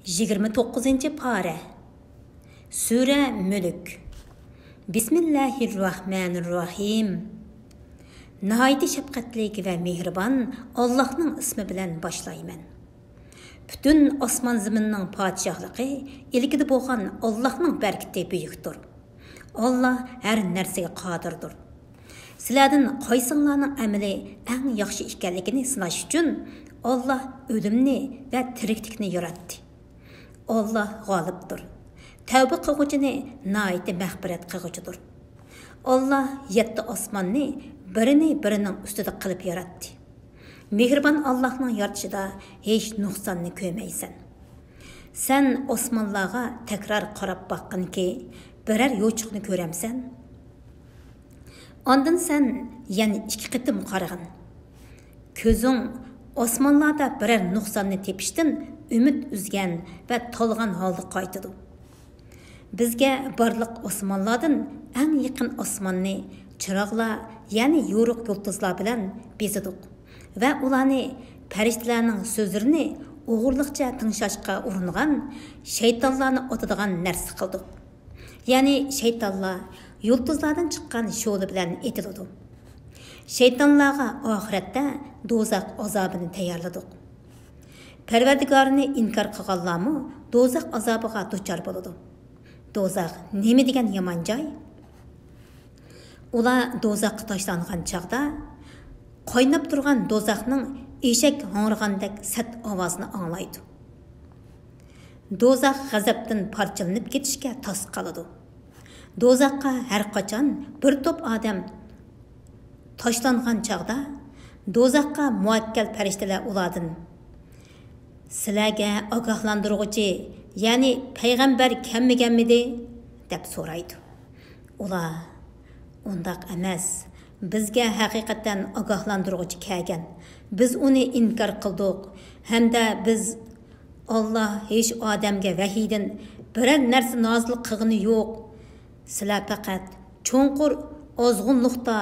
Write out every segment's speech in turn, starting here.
29. pare. Sure Mülk. Bismillahirrahmanirrahim. Nihayeti şefqatli ve mehriban Allah'ın ismi bilen başlayman. Bütün osman ziminning padişahlığı ilgide bo'lgan Allah'ның berkiti büyüktür. Allah her narsega qodirdir. Sizlardan qaysinglarning amali eng yaxshi ekanligini sinash uchun Allah o'limni va tiriklikni yaratdi. Allah g'olibdir. Tavba qilguvchini nihoyatda mag'firat qilguvchidir. Allah 7 osmonni birining ustida qilib yaratdi. Mehribon Allah'ның yaratishida hech nuqsonni ko'rmaysan. Sen osmonlarga takrar qarab baqqanki, birer yo'chiqni ko'ramsan. Ondan sen yana 2 qitim qarag'in. Ko'zing osmonlarda birer nuqsonni tepishdan umid uzgan va to'lg'an holda qaytadi. Bizga barliq osmonlardan eng yaqin osmonni chiroqlar, ya'ni yo'riq yulduzlar bilan bezidik va ularni farishtalarning so'zlarini o'g'irliqcha tinglashga uringan shaytonlarni otadigan narsa qildik. Ya'ni shaytonlar yulduzlardan chiqqan sho'li bilan etiladi. Shaytonlarga oxiratda do'zax azobini tayyorladik. Parvardigorini inkor qilganlarmi do'zax azobiga duchor bo'ladi. Do'zax nima degan yomon joy? Ular do'zaxga tashlangan chaqda qaynab turgan do'zaxning eshak hong'irgandek sat ovozini anglaydi. Do'zax g'azabdan parchalanib ketishga tos qoladi. Do'zaxga har qachon bir to'p odam tashlangan chaqda do'zaxga muvakkal farishtalar ulardan sizlarga ogohlantiruvchi, ya'ni payg'ambar kelmaganmidi deb so'raydi. Ular undaq emas, bizga haqiqatan ogohlantiruvchi kelgan. Biz uni inkor qildik hamda biz Allah hech odamga vahiydan biror narsa nozil qilgani yo'q. Sizlar faqat cho'nqur ozg'unliqda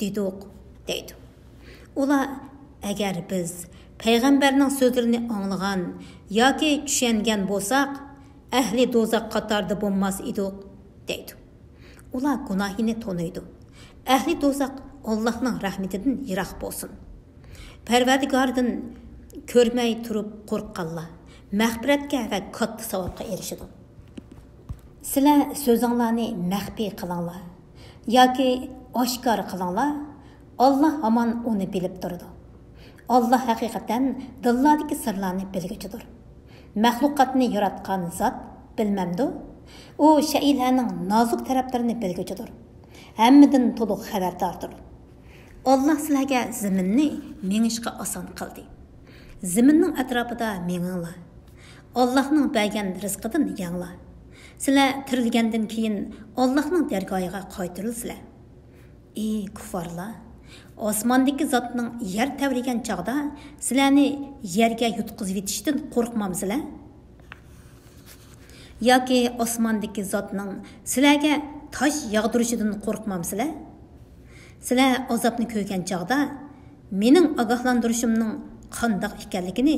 dedik deydi. Ular agar biz payg'ambarning so'zlarini anglagan yoki tushungan bo'lsak, ahli do'zax qatorida bo'lmas edik deydi. Ular gunohini to'naydi. Ahli do'zax Allohning rahmatidan yiroq bo'lsin. Parvardigordan ko'rmay turib qo'rqqanlar mag'firatga va katta savobga erishadi. Sizlar so'zinglarni maxfiy qilinglar yoki oshkor qilinglar, Allah hamon uni bilib turadi. Allah haqiqatan dillardagi sirlarni bilguchidir. Maxluqotni yaratgan zot bilmamdi. U shaylarning nozik taraflarini bilguchidir. Hammadan to'liq xabardordir. Allah sizlarga zaminni mengishga oson qildi. Zaminning atrofida menginglar. Allah'ның bergan rizqidan yanglar. Sizlar tirilgandan keyin Allah'ның dargohiga qaytarilsizlar. Ey kuffarlar, osmondagi zotning yer tavrigan chaqda sizlarni yerga yutqizib etishdan qo'rqmamsizlar? Yoki osmondagi zotning sizlarga tosh yog'dirishidan qo'rqmamsizlar? Sizlar azobni ko'rgan chaqda mening ogohlantirishimning qandoq ekanligini,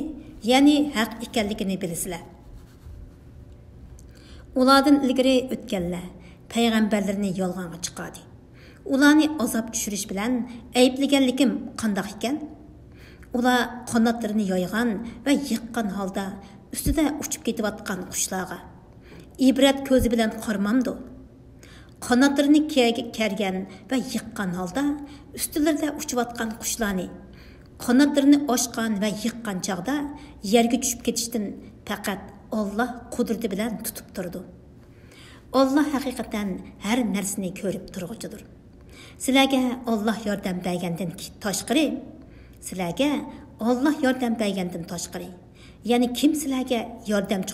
ya'ni haq ekanligini bilasizlar. Ulardan ilgari o'tganlar payg'ambarlarni yolg'onga chiqardi. Ularni azob tushirish bilan ayblaganligim qandoq ekan? Ular qanotlarini yoygan va yiqqan holda ustida uchib ketayotgan qushlarga ibrat ko'zi bilan qarmamdi. Qanotlarini kergan va yiqqan holda ustilarida uchayotgan qushlarni qanotlarini ochgan va yiqqan chaqda yerga tushib ketishdan faqat Allah qudrati bilan tutib turdi. Allah haqiqatan har narsani ko'rib turg'uchidir. Sizlarga Allah yordam bergandan tashqari, sizlarga Allah yordam bergandan tashqari, ya'ni kim sizlarga yordamchi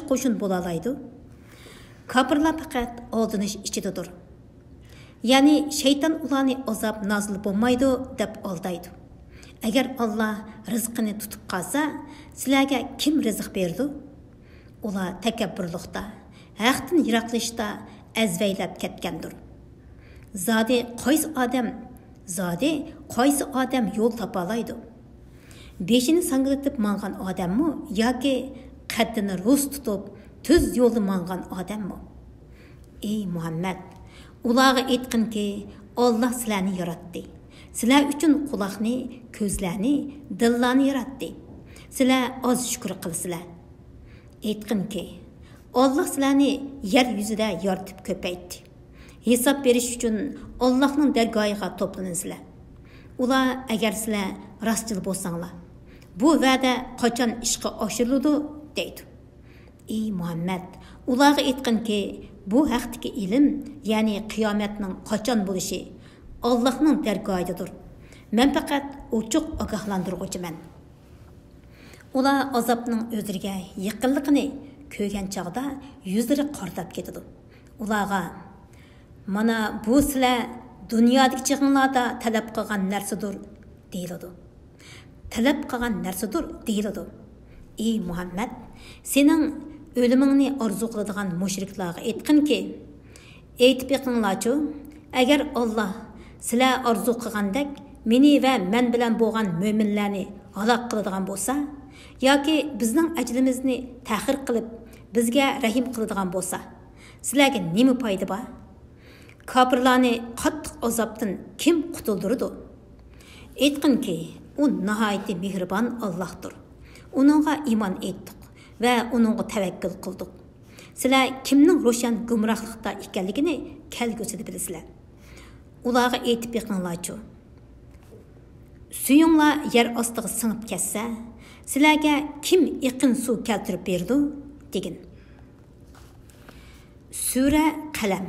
qo'shin bo'la oladi? Kafirlar faqat oldinish ichidadir. Ya'ni shayton ularni azob nozil bo'lmaydi deb aldaydi. Agar Allah rizqini tutib qolsa, sizlarga kim rizq berdi? Ular takabburlikda, haqdan yiroqlashda azvaylab ketgandir. Zodi qaysi odam yo'l topa oladi? Beşini sangılatıp mangan adam mı? Yoki qaddini rus tutup tüz yolda mangan adam mı? Ey Muhammed, ularga aytqin ki Allah sizlarni yaratdi. Sizlar uchun quloqni, ko'zlarni, dillarni yaratdi. Sizlar oz shukr qilsizlar. Aytqin ki Allah sizlarni yer yuzida yoritib ko'paytdi. Hisob berish uchun Allohning dargohiga to'plansizlar. Ular agar sizlar rostchil bo'lsanglar, bu va'da qachon ishga oshiriladi deydi. Ey Muhammad, ularga aytqinki, bu haqdagi ilm, ya'ni qiyomatning qachon bo'lishi Allohning dargohidadir. Men faqat ochiq ogohlantiruvchiman. Ular azobning o'zlariga yaqinligini ko'rgan chog'da yuzlari qortib ketadi. Ularga mana bu sizlar dunyodagi chig'inlarda talab qilgan narsadir deyiladi. Talab qilgan narsadir deyiladi. Ey Muhammad, sening o'limingni orzu qiladigan mushriklarga aytqinki, aytib yiqinglarchu, agar Alloh sizlar orzu qilgandek meni va men bilan bo'lgan mo'minlarni halok qiladigan bo'lsa, yoki bizning ajrimizni ta'xir qilib bizga rahim qiladigan bo'lsa, sizlarga nima foyda bor? Kofirlarni qattiq azobdan kim qutuldirdi? Aytqinki, u nihoyatda mehribon Allohdir. Uningga iymon etdik va uningga tavakkul qildik. Sizlar kimning ro'shan gumrohlikda ekanligini kelgusida bilasizlar. Ularga aytib yiqinglarchu. Suyinglar yer ostiga singib ketsa, sizlarga kim iqin suv keltirib berdi? Degin. Sura Qalam.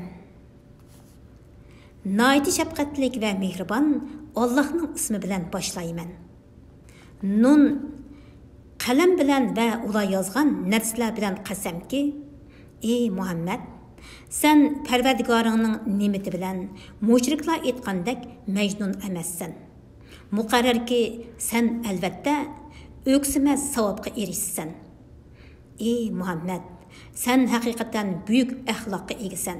Nayiti shafqatlik va mehribon Allohning ismi bilan boshlayman. Nun qalam bilan va ular yozgan narsalar bilan qasamki, ey Muhammad, sen Parvardigoringning ne'mati bilan mushriklar aytgandek majnun emassan. Muqarrarki sen albatta o'ksimas savobga erishsan. Ey Muhammad, sen haqiqatan buyuk axloqqa egisan.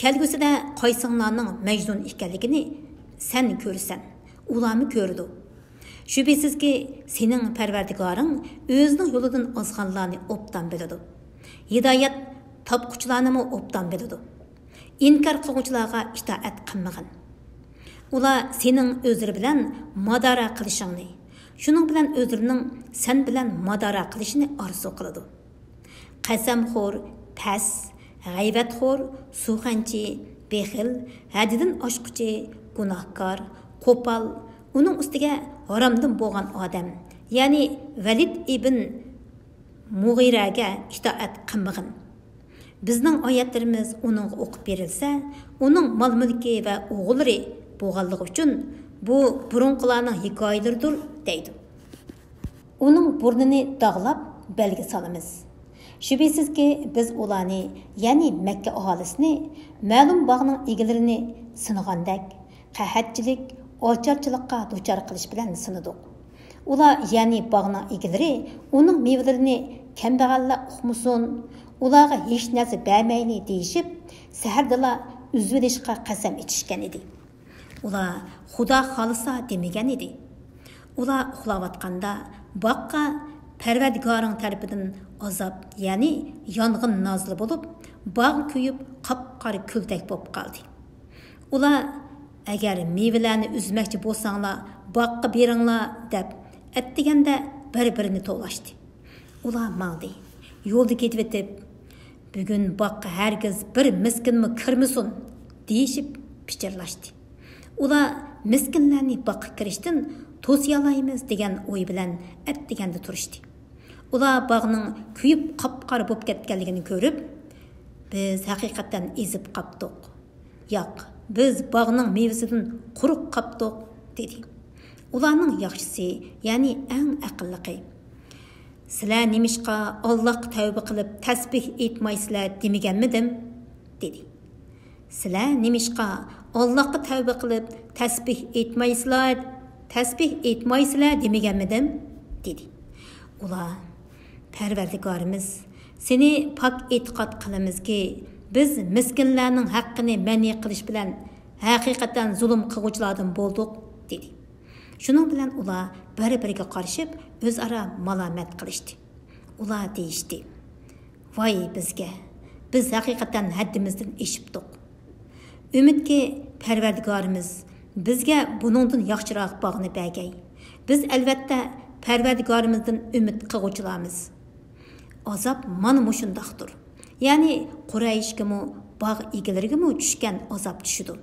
Kelgusida qaysinglarning majnun ekanligini sen ko'rsan. Ularni ko'rdi. Shubhisizki sening Parvardigoring o'zining yo'lidan ozganlarni obdan biladi. Hidoyat topquchilarni obdan biladi. Inkor qiluvchilarga itoat qilmagan. Ular sening o'zlari bilan madara qilishingni, shuning bilan o'zlarining sen bilan madara qilishini orzu qiladi. Qasamxo'r, pas, g'ayvatxo'r, suxanchi, bexil, haddidan oshquchi, gunohkor, qo'pol, uning ustiga haromdan bo'lgan odam, ya'ni Valid ibn Mughiraga itoat qilmagan. Bizning oyatlarimiz uning o'qib berilsa, uning mol-mulki va o'g'illari bo'lganligi uchun bu burunqilarning hikoyalaridir deydi. Uning burnini dog'lab belgi solamiz. Shubhisizki biz ularni, ya'ni Makka aholisini, ma'lum bog'ning egalarini sinagandek, qahatchilik, ocharchilikqa duchor qilish bilan sinadik. Ular, ya'ni bog'ning egalari, uning mevalarini kambag'allar uqmasin, ularga hech narsa bermayli deyishib, sahardala uzilishga qasam ichishgan edi. Ular Xudo xolisa demagan edi. Ular uxlayotganda boqqa Parvardigoring tarafidan azob, ya'ni yong'in nozil bo'lib, bog' kuyib, qop-qora kuldak bo'lib qoldi. Ular agar mevalarni uzmoqchi bo'lsanglar, boqqa beringlar deb aytganda bir-birini to'lashdi. Ular maldi. Yo'lda ketib o'tib, bugun boqqa hargiz bir miskinmi kirmasin deyishib pichirlashdi. Ular miskinlarni boqqa kirishdan to'siyalaymiz degan o'y bilan aytganda turishdi. Ular bog'ning kuyib qop-qora bo'lib ketganligini ko'rib, biz haqiqatan ezib qopdik. Yo'q, biz bog'ning mevasidan quruq qopdik dedi. Ularning yaxshisi, ya'ni eng aqllisi, sizlar nimishqa Allohga tavba qilib tasbih aytmaysizlar demaganmidim dedi. Sizlar nimishqa Allohga tavba qilib tasbih aytmaysizlar demaganmidim dedi. Ular, Parvardigorimiz, seni pok e'tiqod qilamizki, biz miskinlarning haqqini ma'ni qilish bilan haqiqatan zulm qiluvchilardan bo'ldik dedi. Şunun bilan ular bir-biriga qarışib, o'zaro malomat qilishdi. Ular deyishdi: "Voy bizga, biz haqiqatan haddimizdan eshibdik. Umidki Parvardigorimiz bizga buningdan yaxshiroq bog'ni bergay. Biz albatta Parvardigorimizdan umid qilguvchilarmiz. Azab mana mushundaqdir. Ya'ni Qurayshgami, bog' egalariga tushgan azob tushidi.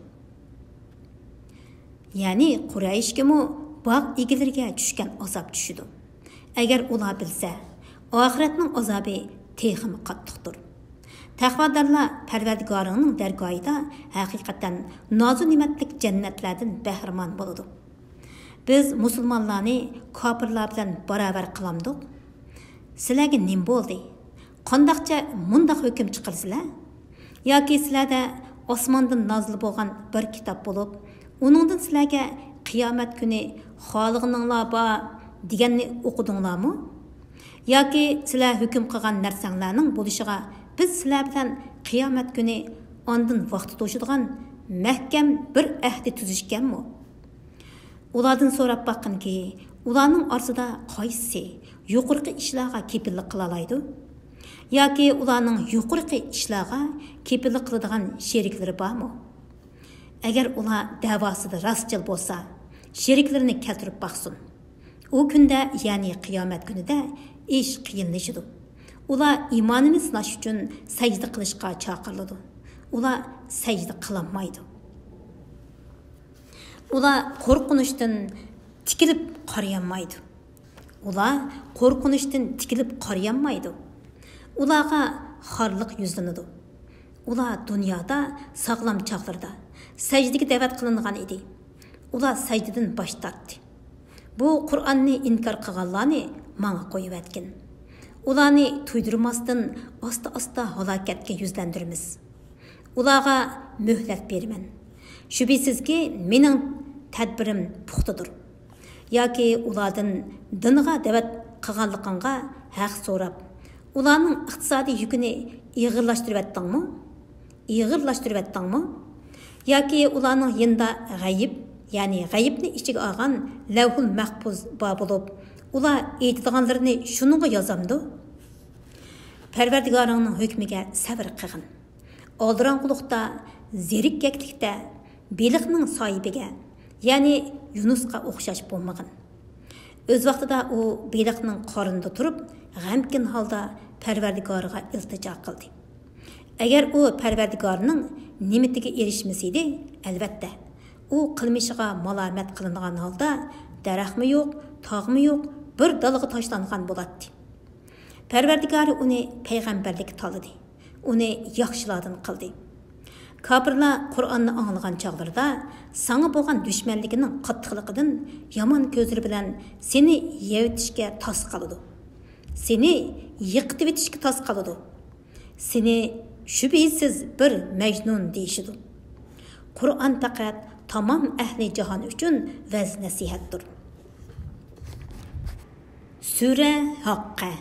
Ya'ni Qurayshgami, bog' egalariga tushgan azob tushidi. Agar ular bilsa, oxiratning azobi texmi qattiqdir. Taqvodorlar Parvardigorining dargohida haqiqatan nozu ne'matlik jannatlardan bahramon bo'ladi. Biz musulmonlarni kofirlar bilan barobar qilamdik. Sizlarga nim bo'ldi? Qandaqcha mundaq hukm chiqarsizlar? Yoki sizlarda osmondan nozil bo'lgan bir kitob bo'lib, uningdan sizlarga qiyomat kuni xoliqninglar bor deganni o'qidinglarmi? Yoki sizlar hukm qilgan narsanglarning bo'lishiga biz sizlar bilan qiyomat kuni ondan vaqt to'shadigan mahkam bir ahdi tuzishganmi? Ulardan so'rab bakqinki, ularning orasida qaysi yuqorqi ishlarga kepillik qila oladi? Yoki ularning yuqorqi ishlarga kepillik qiladigan sheriklari bormi? Agar ular davosida rostchil bo'lsa, sheriklarini keltirib baqsin. U kunda, ya'ni qiyomat kunida ish qiyinlashadi. Ular iymonini sinash uchun sajda qilishga chaqiriladi. Ular sajda qilolmaydi. Ular qo'rqinishdan tikilib qarayamaydi. Ularga xorliq yuzlanadi. Ular dunyoda sog'lom chaqlarda sajdaga da'vat qilingan edi. Ular sajdadan bosh tortdi. Bu Qur'onni inkor qilganlarni menga qo'yib atgin. Ularni tuydirmasdan asta-asta halokatga yuzlandiramiz. Ularga muhlat beraman. Shubhisizki mening tadbirim puxtadir. Yoki ulardan dinga da'vat qilganligingga haq so'rab, ularning iqtisodiy yukini ig'irlashtirib atdingmi? Yoki ularning yinda g'ayib, ya'ni g'ayibni ichiga olgan lavhul mahfuz bor bo'lib, ular aytadiganlarini shuningga yozamdi? Parvardigoringning hukmiga sabr qilgin. Oldirang'uliqda, zerikkaklikda, beliqning sohibiga, ya'ni Yunusqa o'xshash bo'lmag'in. O'z vaqtida u beliqning qorinida turib, g'amkin holda Parvardigoriga iltijo qildi. Agar u Parvardigorining ne'matiga erishmasaydi, albatta u qilmishiga malomat qilingan holda daraxtmi yo'q, tog'mi yo'q, bir dalga tashlangan bo'ladi. Parvardigori uni payg'ambarlik tanladi. Uni yaxshilardan qildi. Kofirlar Qur'onni anglagan chog'larda sana bo'lgan dushmanligining qattiqligidan yomon ko'zlari bilan seni yevitishga tos qiladi. Seni yiqitib etishga tos qiladi. Seni shubhisiz bir majnun deyishidi. Qur'on faqat tamom ahli jahon uchun vaz nasihatdir. Sura Haqqa.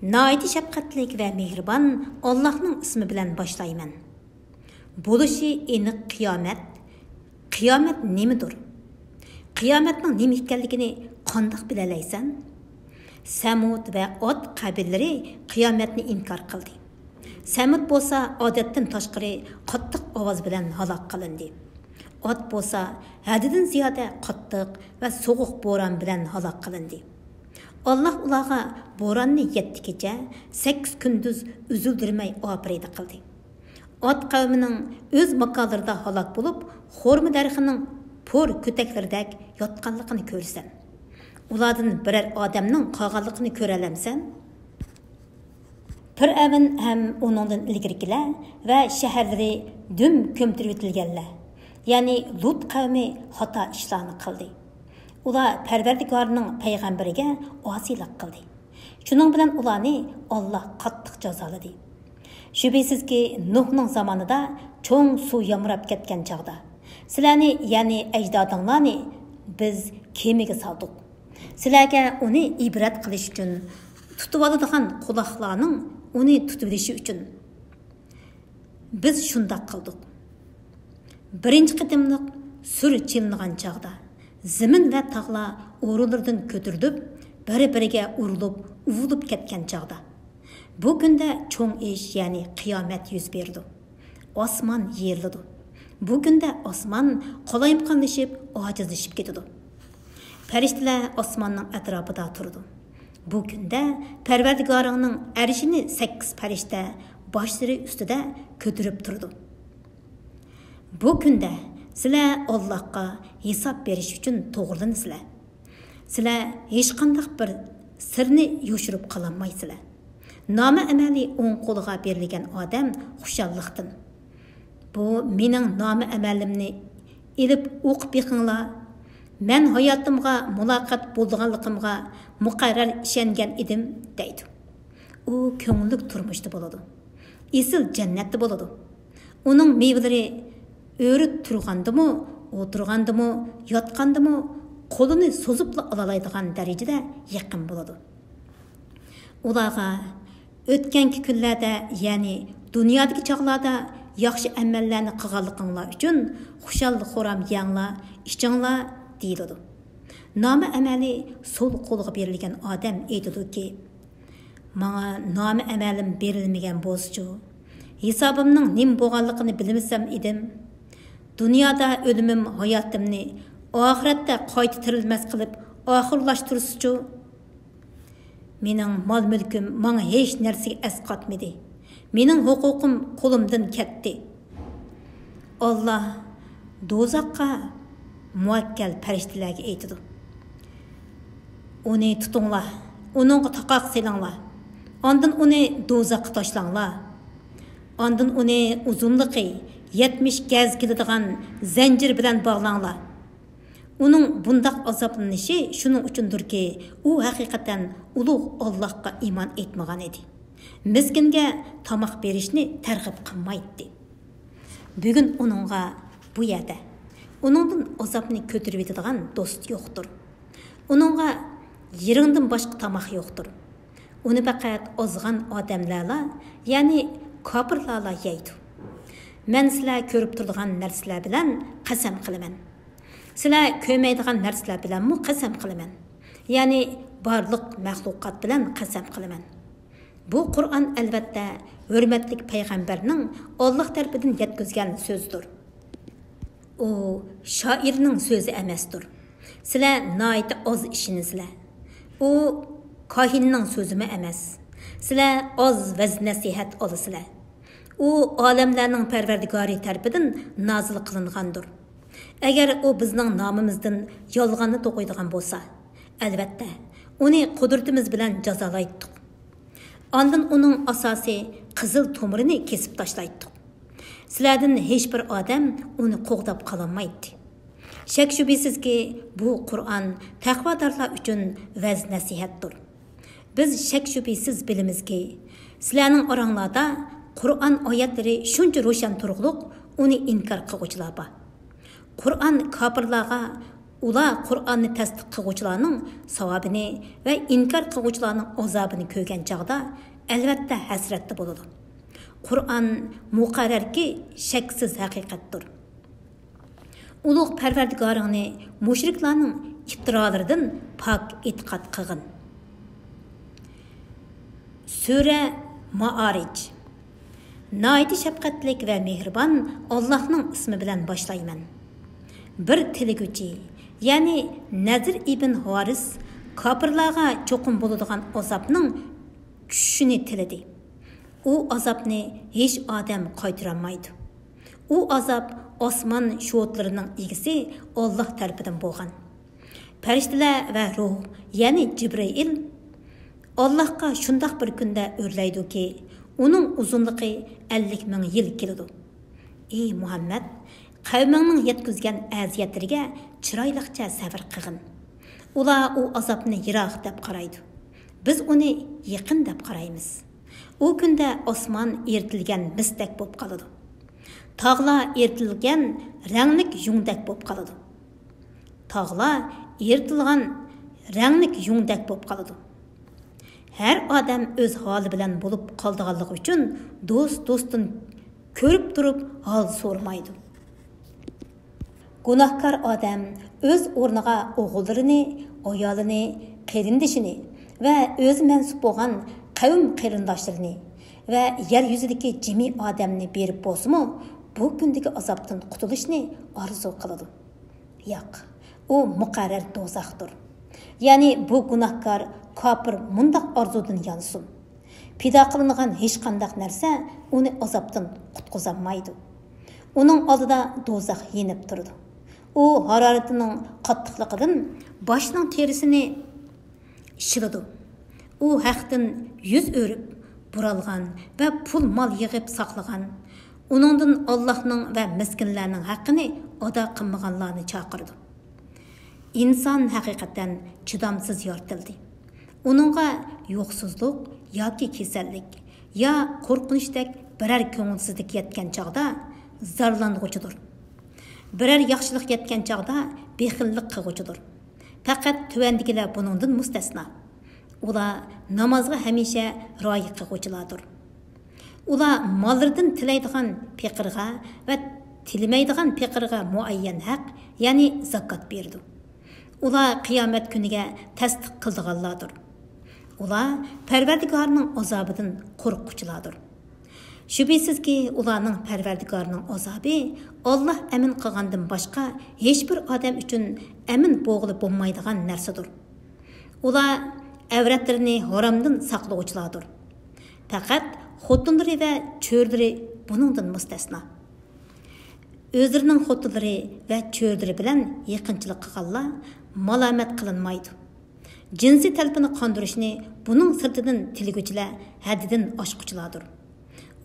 Naiti şefqatlik ve mehribon Allah'ның ismi bilan başlayman. Bo'lishi aniq qiyomat. Qiyomat nemidir? Qiyomatning nima ekanligini qandoq bilalaysan? Samud ve Od qabilleri qiyomatni inkor qildi. Samud bo'lsa odatdan tashqari qattiq ovoz bilan halok qilindi. Od bo'lsa haddidan ziyoda qattiq va sovuq bo'ron bilan halok qilindi. Allah ularga bo'ronni 7 kecha, 8 kunduz uzildirmay operaydi qildi. Od qavmining o'z makonlarida halok bo'lib, xorma darxining po'r ko'taklaridek yotganligini ko'rsan. Ulardan birer odamning qolganligini ko'ra olamsan? Fir'avn ham uningdan ilgarikilar va shaharlari dum ko'mtirib etilganlar. Ya'ni Lut qavmi xato ishlarni qildi. Ular Parvardigorning payg'ambariga osiylik qildi. Shuning bilan ularni Alloh qattiq jazoladi. Shubhisizki Nuhning zamonida cho'ng suv yomrab ketgan chog'da sizlarni, ya'ni ajdodinglarni biz kemaga soldik. Sizlarga uni ibrat qilish uchun, tutib oladigan quloqlarning uni tutib olishi uchun biz shundoq qildik. Birinchi qadimliq sur chilingan chog'da zimin va tog'lar o'rinlaridan ko'tarilib, bir-biriga urilib, uvilib ketgan chog'da. Bu kunda cho'ng ish, ya'ni qiyomat yuz berdi. Osmon yerildi. Bu kunda osmon qolayimqonlashib, ojizlashib ketdi. Farishtalar osmonning atrofida turdi. Bu kunda Parvardigoringning arshini 8 farishta boshlari ustida ko'tarib turdi. Bu kunda sizlar Allohga hisob berish uchun to'g'rilansizlar. Sizlar hech qanday bir sirni yo'shirib qololmaysizlar. Nomi amaliy o'ng qo'liga berilgan odam xushalliqdan. Bu mening nomi amalimni ilib o'qib yiqinglar. Men hayotimga muloqot bo'lganligimga muqarrar ishongan edim deydi. U ko'ngillik turmushda bo'ladi. Esil jannatda bo'ladi. Uning mevalari o'rib turgandimi, o'tirgandimi, yotgandimi, qo'lini so'zib olalaydigan darajada yaqin bo'ladi. Ularga o'tganki kunlarda, ya'ni dunyodagi chog'larda yaxshi amallarni qilganliginglar uchun xushallik xo'ram yanglar, ichinglar deyiladi. Nomi amali so'l qo'lga berilgan odam aytadiki, "Menga nomi amalim berilmagan bo'lsa-chi, hisobimning nim bo'lganligini bilmasam edim. Dunyoda o'limim hayotimni oxiratda qayta tirilmas qilib oxirlashtirsa-chi, mening mol-mulkim menga hech narsaga asqatmadi. Mening huquqim qo'limdan ketdi." Alloh do'zaxga muvakkal farishtalarga aytadi. "Uni tutinglar, uningga taqoq selinglar. Ondan uni do'zaxga tashlanglar. Ondan uni uzunligi 70 gaz keladigan zanjir bilan bog'langlar. Uning bundaq azoblanishi shuning uchundirki, u haqiqatan ulug' Allohga iymon etmagan edi. Miskinga tomoq berishni targ'ib qilmaydi." Bugun uningga bu yerda uningdan azobni ko'tarib yetadigan do'st yo'qdir. Uningga yeringdan boshqa tomoq yo'qdir. Uni faqat ozg'an odamlarla, ya'ni kofirlarla yeydi. Men sizlar ko'rib turadigan narsalar bilan qasam qilaman. Sizlar ko'rmaydigan narsalar bilan mu qasam qilaman. Ya'ni barliq maxluqot bilan qasam qilaman. Bu Qur'on albatta hurmatli payg'ambarning Alloh tarafidan yetkazgan so'zdir. U shoirning so'zi emasdir. Sizlar noita oz ishinsizlar. U kohinning so'zimi emas. Sizlar oz vaz nasihat olasizlar. U olamlarning Parvardigori tarafidan nozil qilingandir. Agar u bizning nomimizdan yolg'onni to'qiydigan bo'lsa, albatta uni qudratimiz bilan jazolaydik. Ondan uning asosiy qizil tomirini kesib tashlaydik. Sizlardan hech bir odam uni qo'g'dab qololmaydi. Shak shubhisizki, bu Qur'on taqvodorlar uchun vaz nasihatdir. Biz shak shubhisiz bilimizki, sizlarning oranglarda Qur'on oyatlari shuncha ro'shan turg'liq, uni inkor qiluvchilar bor. Qur'on kofirlarga, ular Qur'onni tasdiq qiluvchilarning savobini va inkor qiluvchilarning azobini ko'rgan chog'da albatta hasratda bo'ladi. Qur'on muqarrarki shaksiz haqiqatdir. Ulug' Parvardigoringni mushriklarning iftirolaridan pok e'tiqod qilgin. Sura Ma'arij. Nayiti shafqatlik va mehribon Allohning ismi bilan boshlayman. Bir tiliguchi, ya'ni Nazir ibn Haris kofirlarga cho'qim bo'ladigan azobning tushishini tiladi. U azobni hech odam qaytarolmaydi. U azob osmon sho'tlarining egisi Alloh tarafidan bo'lgan. Farishtalar va ruh, ya'ni Jibril Allohga shundoq bir kunda o'rlaydiki, uning uzunligi 50 ming yil keladi. Ey Muhammad, qavmingning yetkazgan aziyatlariga chiroyliqcha sabr qilgin. Ular u azobni yiroq deb qaraydi. Biz uni yaqin deb qaraymiz. U kunda osmon ertilgan misdak bo'lib qoladi. Tog'lar ertilgan ranglik yungdak bo'lib qoladi. Tog'lar ertilgan ranglik yungdak bo'lib qoladi. Her odam o'z holi bilan bo'lib qoldiganligi uchun do'stdan ko'rib turib hol so'ramaydi. Gunohkor odam o'z o'rniga o'g'illarini, ayolini, qarindishini va o'zi mansub bo'lgan qavm qarindoshlarini va yer yuzidagi jimi odamni berib bo'lsa-mu, bu kundagi azobdan qutulishni orzu qiladi. Yo'q, u muqarrar do'zaxdir. Ya'ni bu gunohkor kofir mundaq orzudan yansin. Pido qilingan hech qanday narsa uni azobdan qutqizolmaydi. Uning oldida do'zax yenib turdi. U haroratining qattiqligidan boshning terisini shiladi. U haqdan yuz o'rib, buralgan va pul mol yig'ib saqlagan. Uningdan Allohning va miskinlarning haqqini ado qilmaganlarni chaqirdi. İnsan haqiqatan chidamsiz yoritildi. Uningga yo'qsizlik yoki kasallik ya qo'rqinchdek biror ko'ngilsizlik yetgan chog'da zarlang'uchidir. Biror yaxshilik yetgan chog'da bexillik qilg'uchidir. Faqat tuvandigilar buningdan mustasno. Ular namozga hamisha rioya qilg'uvchilardir. Ular mollaridan tilaydigan faqirga va tilmaydigan faqirga muayyan haq, ya'ni zakot berdi. Ular qiyomat kuniga tasdiq qildiganlardir. Ular Parvardigorning azobidan qo'rquvchilardir. Shubhisizki, ularning Parvardigorning azobi Alloh amin qilgandan boshqa hech bir odam uchun amin bo'g'ilib bo'lmaydigan narsadir. Ular avratlarini haromdan saqlovchilardir. Faqat xotinlari va cho'rlari buningdan mustasno. O'zlarining xotinlari va cho'rlari bilan yaqinchilik qilganlar malomat qilinmaydi. Jinsiy talpini qondirishni buning sirtidan tilguvchilar haddidan oshquchilardir.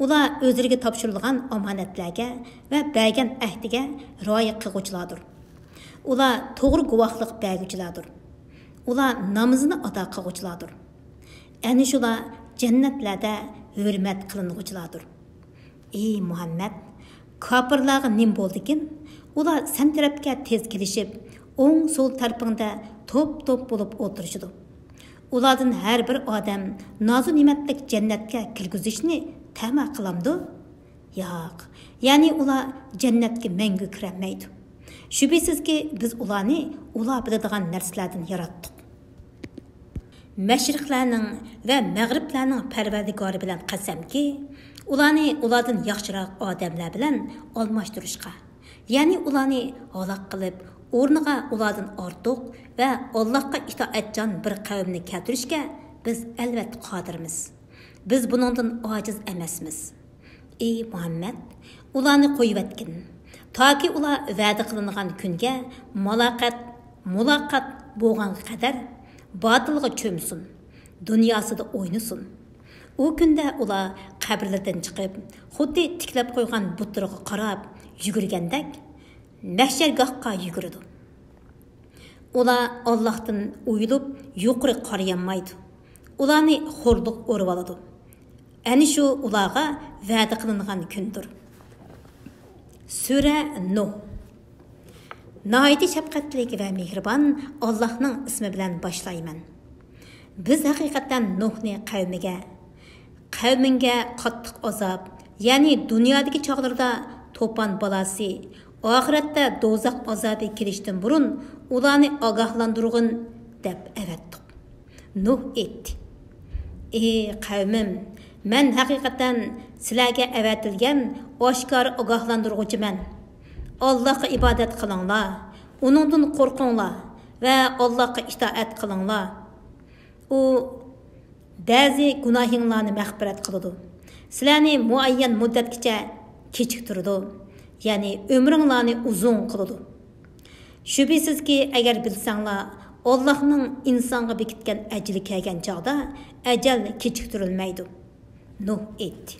Ular o'zlariga topshirilgan omonatlarga va bergan ahdiga rioya qilguvchilardir. Ular to'g'ri guvohlik berguvchilardir. Ular namozini ado qilguvchilardir. Ana shular jannatlarda hurmat qilinuvchilardir. Ey Muhammad, kofirlarga nim bo'ldikin, ular sen tarafga tez kelishib, o'ng so'l tarafingda top-top bo'lib o'tirishdi. Ulardan har bir odam nozu ne'matlik jannatga kirgizishni ta'ma qilamdi? Yo'q. Ya'ni ular jannatga mangu kirmaydi. Shubhisizki, biz ularni ular biladigan narsalardan yaratdik. Mashriqlarning va mag'riblarning Parvardigori bilan qasamki, ularni ulardan yaxshiroq odamlar bilan almashtirishga, ya'ni ularni halok qilib, o'rniga ulardan ortiq va Allohga itoatchan bir qavmni keltirishga biz albatta qodirmiz. Biz buningdan ojiz emasmiz. Ey Muhammad, ularni qo'yib toki ular va'da qilingan kunga muloqot bo'lgan qadar botilga cho'msin, dunyosida o'ynasin. U kunda ular qabrlardan chiqib, xuddi tiklab qo'ygan butlarga qarab yugurgandek mahshargohga yugurdi. Ular Allohdan o'yilib yuqori qarayamaydi. Ularni xo'rliq o'rib oladi. Ana shu ularga va'da qilingan kundir. Sura Nuh. Nəhayət şəfqətli və mehribon Allahның ismi bilan başlayman. Biz haqiqatan Nuhni qavminga qattiq azob, ya'ni dunyodagi chog'larda to'pon balasi, oxiratda do'zax azobi kelishdan burun ularni ogohlantirg'in deb avatdik. Nuh aytdi: Ey qavmim, men haqiqatan sizlarga avatilgan oshkor ogohlantirg'uchiman. Allah'a ibadet qilinglar, uningdan qo'rqinglar va Allohga itoat qilinglar. U ba'zi gunohinglarni mag'firat qiladi. Sizlarni muayyan muddatgacha kechiktiradi, ya'ni umringlarni uzun qiladi. Shubhisizki, agar bilsanglar, Allohning insonga bekitgan ajali kelgan chog'da ajal kechiktirilmaydi. Nuh aytdi: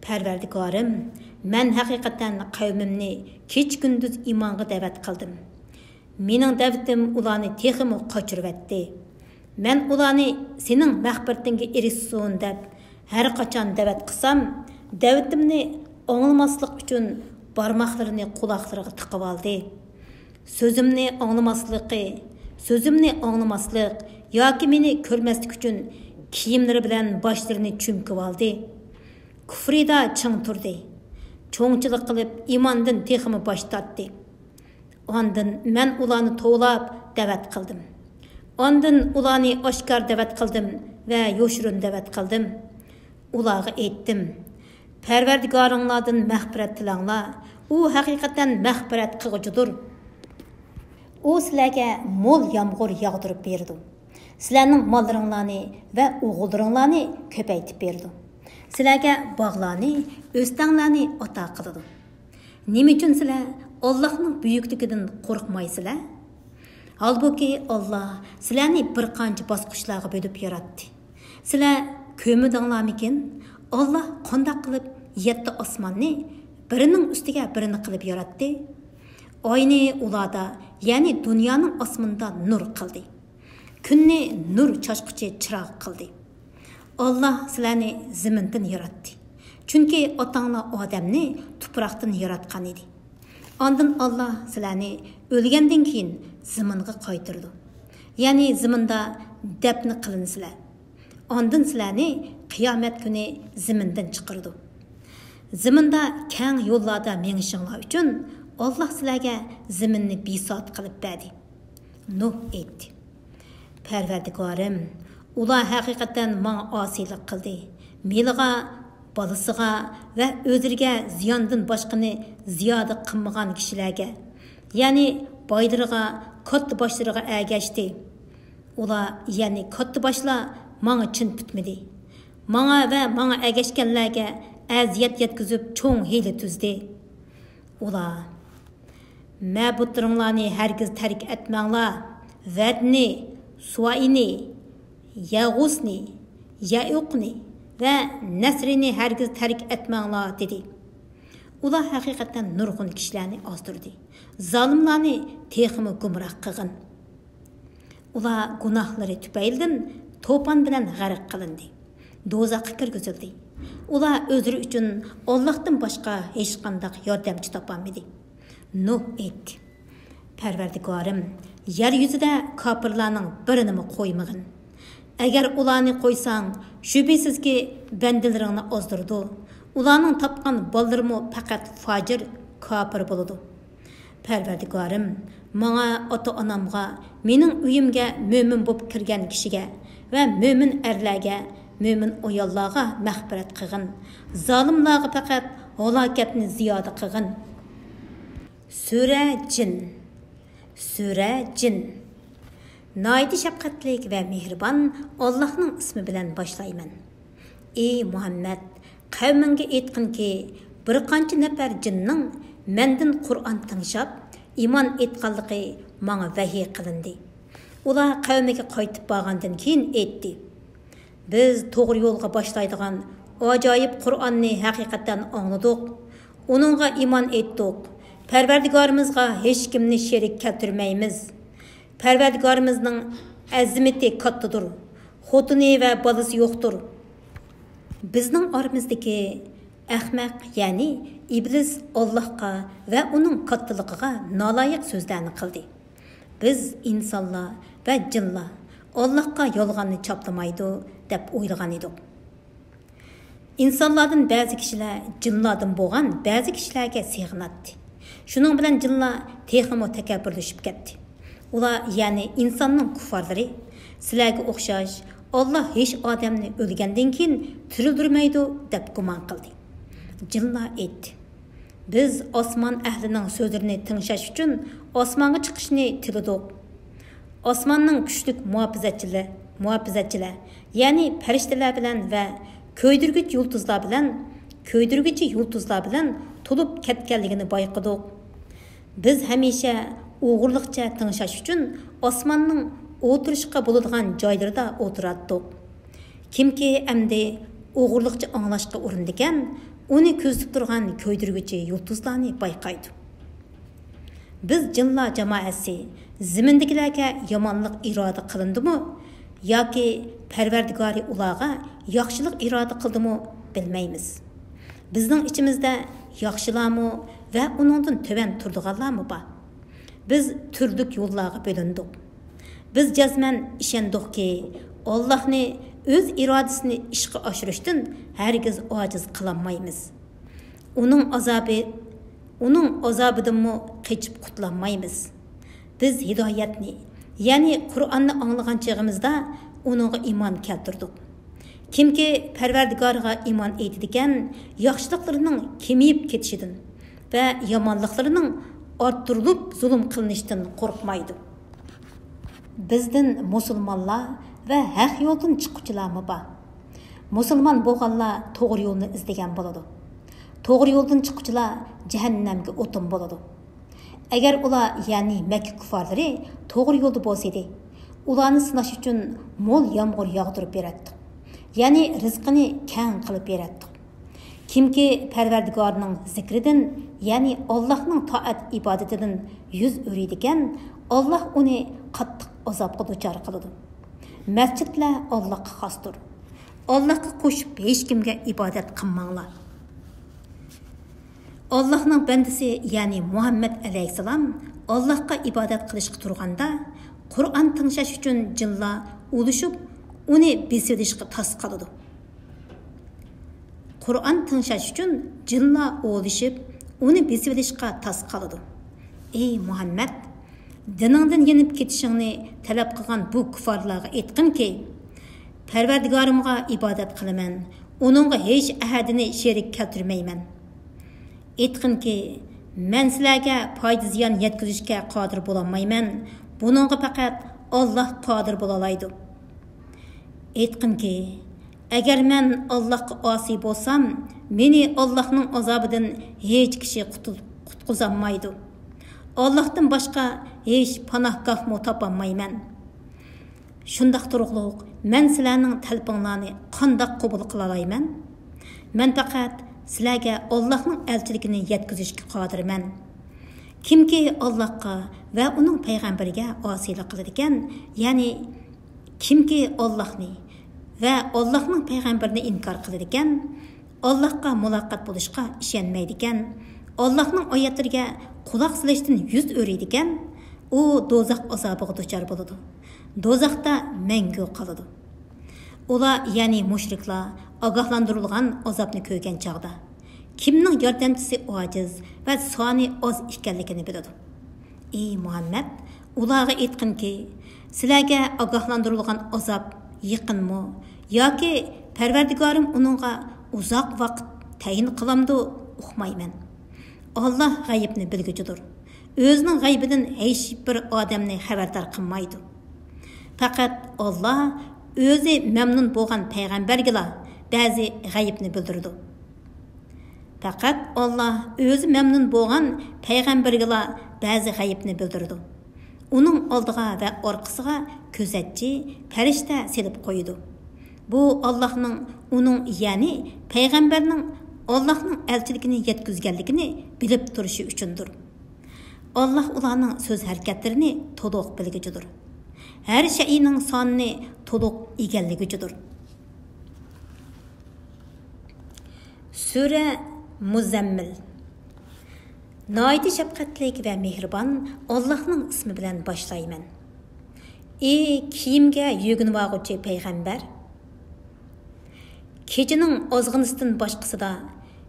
Parvardigorim, men haqiqatan qavmimni kech-kunduz iymonga da'vat qildim. Mening da'vatim ularni texmi qochirvatdi. Men ularni sening mag'firatingga erishsin deb har qachon da'vat qilsam, da'vatimni anglamaslik uchun barmoqlarini quloqlariga tiqib oldi. So'zimni anglamaslik yoki meni ko'rmaslik uchun kiyimlari bilan boshlarini cho'mkib oldi. Kufrida ching turdi. Cho'ngchilik qilib imondan texmi bosh tortdi. Ondan men ularni to'lab da'vat qildim. Ondan ularni oshkor da'vat qildim va yo'shirin da'vat qildim. Ularga aytdim: Parvardigoringlardan mag'firat tilanglar. U haqiqatan mag'firat qilguchidir. U sizlarga mo'l yomg'ir yog'dirib berdi. Sizlarning mollaringlarni va o'g'illaringlarni ko'paytib berdi. Sizlarga bog'larni, o'stanglarni ata qildi. Nima uchun sizlar Allohning buyukligidan qo'rqmaysizlar? Halbuki Alloh sizlarni bir qancha bosqichlarga bo'lib yaratdi. Sizlar ko'midinglarmikin? Alloh qanday qilib 7 osmonni birining ustiga birini qilib yaratdi? Oyni ularda, ya'ni dunyoning osmonida nur qildi. Kunni nur chashquchi chiroq qildi. Alloh sizlarni zamindan yaratdi. Chunki otanglar odamni tuproqdan yaratgan edi. Ondan Alloh sizlarni o'lgandan keyin zaminga qaytirdi. Ya'ni zaminda dafn qilinsizlar. Ondan sizlarni qiyomat kuni zamindan chiqirdi. Zaminda keng yo'llarda mengishinglar uchun Alloh sizlarga zaminni bisot qilib berdi. Nuh aytdi: Parvardigorim, ular haqiqatan menga osiylik qildi. Meliga, balasiga va o'zlariga ziyondan boshqani ziyoda qilmagan kishilarga, ya'ni boylariga, katta boshlariga ergashdi. Ular, ya'ni katta boshlar menga chin bitmadi. Menga va menga ergashganlarga aziyat yetkazib cho'ng hiyla tuzdi. Ular: Ma'budlaringlarni hargiz tark etmanglar. Vadni, Suvaini, Yag'usni, Ya'uqni va Nasrini hargiz tark etmanglar dedi. Ular haqiqatan nurg'un kishilarni ozdirdi. Zolimlarni texmi gumroh qilgan. Ular gunohlari tufaylidan to'pon bilan g'arq qilindi. Do'zaxga kirgizildi. Ular o'zlari uchun Allohdan boshqa hech qanday yordamchi topolmadi. Nuh aytdi: Parvardigorim, yer yuzida kofirlarning birini qo'ymagin. Agar ularni qo'ysang, shubhisizki bandalaringni ozdirdi. Ularning topgan bollarimi faqat fojir, kofir bo'ladi. Parvardigorim, menga, ota-onamga, mening uyimga mo'min bo'lib kirgan kishiga va mo'min erlarga, mo'min ayollarga mag'firat qilgin. Zolimlarga faqat halokatni ziyoda qilgin. Sura Jin. Sura Jin. Naydi şapqatlik va mehribon Allohning ismi bilan boshlayman. Ey Muhammad, qavmingga aytqinki, bir qancha nafar jinning mendan Qur'on tinglab, iymon etganligi menga vahiy qilindi. Ular qavmiga qaytib borgandan keyin aytdi: Biz to'g'ri yo'lga boshlaydigan ajoyib Qur'onni haqiqatan angladik. Uningga iymon etdik. Parvardigorimizga hech kimni sherik keltirmaymiz. Parvardigorimizning azimati kattadir. Xotini va bolasi yo'qdir. Bizning oramizdagi ahmaq, ya'ni iblis Allohga va uning kattaligiga naloyiq so'zlarni qildi. Biz insonlar va jinlar Allohga yolg'onni choplamaydi deb o'ylagan edik. İnsanlardan ba'zi kishilar jinlardan bo'lgan ba'zi kishilarga sig'inadi. Shuning bilan jinlar texmo takabbürlashib ketdi. Ular, ya'ni insonning kuffarlari, sizlarga o'xshash Alloh hech odamni o'lgandan keyin tirildirmaydi deb gumon qildi. Jinlar aytdi: Biz osmon ahlining so'zlarini tinglash uchun osmonga chiqishni tiladik. Osmonning kuchlik muhofizatchilar, ya'ni farishtalar bilan va ko'ydirgich yulduzlar bilan to'lib ketganligini bayqadik. Biz hamisha o'g'irliqcha tinglash uchun osmonning o'tirishga bo'ladigan joylarida o'tirardik. Kimki endi o'g'irliqcha anglashga urindigan, uni ko'zib turgan ko'ydirgich yulduzlarni bayqaydi. Biz jinlar jamoasi zimindagilarga yomonlik iroda qilindimi yoki Parvardigori ularga yaxshilik iroda qildimi bilmaymiz. Bizning ichimizda yaxshilarmi va uningdan tuvan turdiganlarmi bor. Biz turlik yo'llarga bo'lindik. Biz jazman ishondikki, Allohni o'z irodasini ishga oshirishdan hargiz ojiz qilolmaymiz. Uning azobi uning azobidanmi qechib qutlanmaymiz. Biz hidoyatni, ya'ni Qur'onni anglagan chog'imizda uningga iymon keltirdik. Kimki Parvardigoriga iymon etadigan, yaxshiliklarining kemiyib ketishidan va yomonliklarining orttirilib zulm qilinishidan qo'rqmaydi. Bizdan musulmonlar va haq yo'ldan chiquvchilarmi bor? Musulmon bo'lganlar to'g'ri yo'lni izlagan bo'ladi. To'g'ri yo'ldan chiquvchilar jahannamga o'tin bo'ladi. Agar ular, ya'ni Makka kuffarlari to'g'ri yo'lda bo'lsa edi, ularni sinash uchun mo'l yomg'ir yog'dirib beradi. Ya'ni rizqini keng qilib beradi. Kimki Parvardigorning zikridan, ya'ni Allohning toat ibodatidan yuz o'riydigan, Alloh uni qattiq azobga duchor qiladi. Masjidlar Allohga xosdir. Allohga qo'shib hech kimga ibodat qilmanglar. Allohning bandasi, ya'ni Muhammad alayhisalom Allohga ibodat qilishga turganda, Qur'on tinglash uchun jinlar ulishib, uni besilishga tas qiladi. Qur'on tinglash uchun jinlar ulishib, uni besilishga tas qiladi. Ey Muhammad, diningdan yenib ketishingni talab qilgan bu kuffarlarga aytqinki, Parvardigorimga ibodat qilaman, uningga hech ahadini sherik keltirmayman. Aytqinki, men sizlarga foyda ziyon yetkazishga qodir bo'lolmayman. Buningga faqat Alloh qodir bo'la oladi. Aytqinki, agar men Allohga osi bo'lsam, meni Allohning azobidan hech kishi qutqizolmaydi. Allohdan boshqa hech panohgohmo topolmayman. Shundaq turug'liq, men sizlarning talpinglarni qandoq qabul qila olmayman? Men faqat sizlarga Allohning elchiligini yetkazishga qodirman. Kimki Allohga va uning payg'ambariga osiylik qiladi ekan, ya'ni kimki Allohni va Allohning payg'ambarini inkor qiladi ekan, Allohga muloqot bo'lishga ishonmaydi ekan, Allohning oyatlariga quloq solishdan yuz o'riydi ekan, u do'zax azobiga duchor bo'ladi. Do'zaxda mangu qoladi. Ular, ya'ni mushriklar, ogohlantirilgan azobni ko'rgan chog'da kimning yordamchisi ojiz va soni oz ekanligini biladi. Ey Muhammad, ularga aytqinki, sizlarga ogohlantirilgan azob yaqinmi yoki Parvardigorim uningga uzoq vaqt tayin qilamdi, uqmayman. Alloh g'aybni bilguchidir. O'zining g'aybidan hech bir odamni xabardor qilmaydi. Faqat Alloh o'zi mamnun bo'lgan payg'ambarga ba'zi g'aybni bildirdi. Faqat Alloh o'zi mamnun bo'lgan payg'ambarga ba'zi g'aybni bildirdi. Uning oldiga va orqasiga ko'zatchi, farishta selib qo'ydi. Bu Allohning uning, ya'ni payg'ambarning Allohning elchiligini yetkazganligini bilib turishi uchundir. Alloh ularning so'z harakatlarini to'liq bilguchidir. Her şeyinin sonini to'liq egalligüchidir. Sure Muzammil. Naydi şefqatlik ve mehribon Allah'ның ismi bilan başlayman. Ey kiyimge yügünüp ağuchi payg'ambar, kechining ozg'inisidan boshqasida,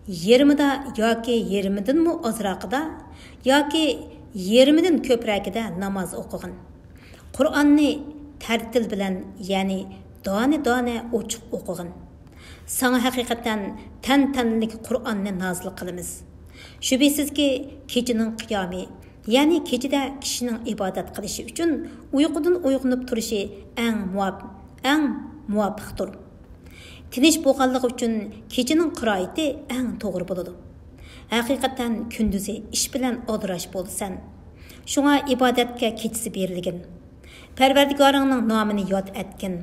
yermida yoki yermidanmi ozroqida yoki yermidan ko'pragida namoz o'qig'in. Qur'onni tartil bilan, ya'ni dona ochiq o'qig'in. Sana haqiqatan tantanlik Qur'onni nozil qilamiz. Shubhisizki kechining qiyomi, ya'ni kechida kishining ibodat qilishi uchun uyqudan uyg'onib turishi eng muvofiqdir. Tinch bo'lganligi uchun kechining qiroati eng to'g'ri bo'ladi. Haqiqatan kunduzi ish bilan odirash bo'lsan. Shunga ibodatga kechisi berilgan. Parvardigoringning nomini yod etgin.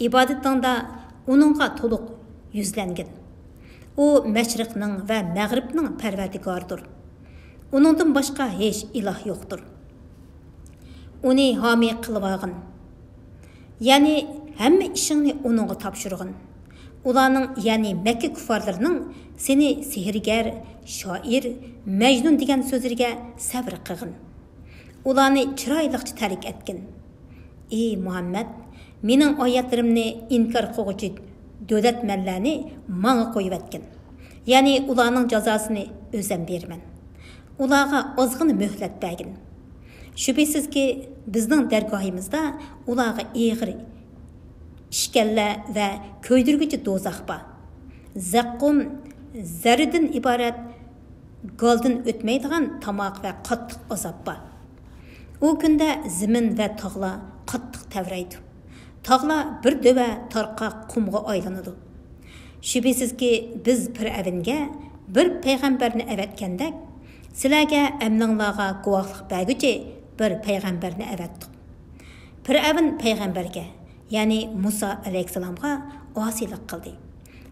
Ibodatingda uningga to'liq yuzlangin. U mashriqning va mag'ribning parvardigoridir. Uningdan boshqa hech iloh yo'qdir. Uni homiy qilib olgin. Ya'ni hamma ishingni uningga topshirgin. Ularning, ya'ni Makka kuffarlarining seni sehrgar, shoir, Majnun degan so'zlariga sabr qilgin. Ularni chiroyliqcha tarik etgin. Ey Muhammad, mening oyatlarimni inkor qiluvchi davlatmanlarni menga qo'yib etgin. Ya'ni ularning jazosini o'zim berman. ularga ozgina möhlat bergin. Şüphesizki bizning dargohimizda ularga ig'ir ishkanlar va ko'ydirguchi do'zax bor. Zaqqum zarridan iborat goldan o'tmaydigan tomoq va qattiq azob bor. U kunda zimin va tog'lar qattiq tavraydi. Tog'lar bir döva tarqaq qumga aylanadi. Şüphesizki biz Fir'avnga bir payg'ambarni avatgandek, sizlarga amninglarga guvohlik berguchi bir payg'ambarni avatdik. Fir'avn payg'ambarga, ya'ni Musa alayhissalomga osiylik qildi.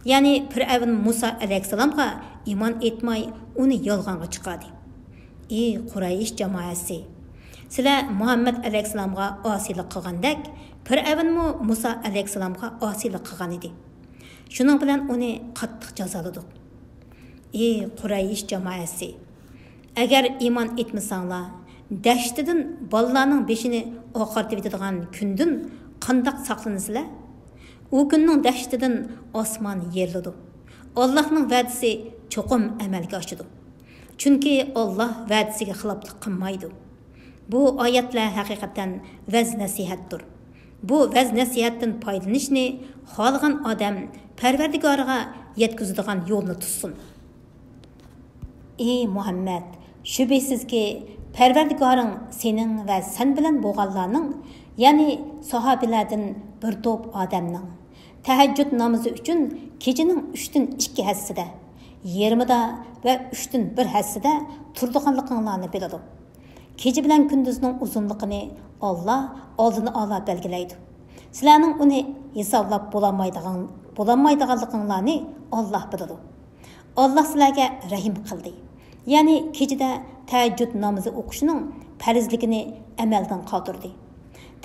Ya'ni Fir'avn Musa alayhissalomga iymon etmay, uni yolg'onga chiqardi. Ey Quraysh jamoasi, sizlar Muhammad alayhissalomga osiylik qilgandek, Fir'avnmu Musa alayhissalomga osiylik qilgan edi. Shuning bilan uni qattiq jazoladik. Ey Quraysh jamoasi, agar iymon etmasanglar, dashtidan bolalarning beshini oqartib etadigan kundan qandoq saqlanasizlar? U kunning dashtidan osmon yerladi. Allohning va'dasi cho'qim amalga oshadi. Chunki Alloh va'dasiga xiloflik qilmaydi. Bu oyatlar haqiqatan vaz nasihatdir. Bu vaz nasihatdan foydalanishni xohlagan odam Parvardigoriga yetkazadigan yo'lni tutsin. Ey Muhammad, şüphesizki Parvardigoring sening va sen bilan bo'lganlarning, ya'ni sahobalardan bir to'p odamning tahajjud namozi uchun kechining 3dan 2 hassida, yarmida va 3dan 1 hassida turdiganliklarini biladi. Kecha bilan kunduzning uzunligini Alloh oldini ola belgilaydi. Sizlarning uni hisoblab bo'lamaydiganliklarini Alloh biladi. Alloh sizlarga rahim qildi. Ya'ni kechida tahajjud namozi o'qishning farzligini amaldan qoldirdi.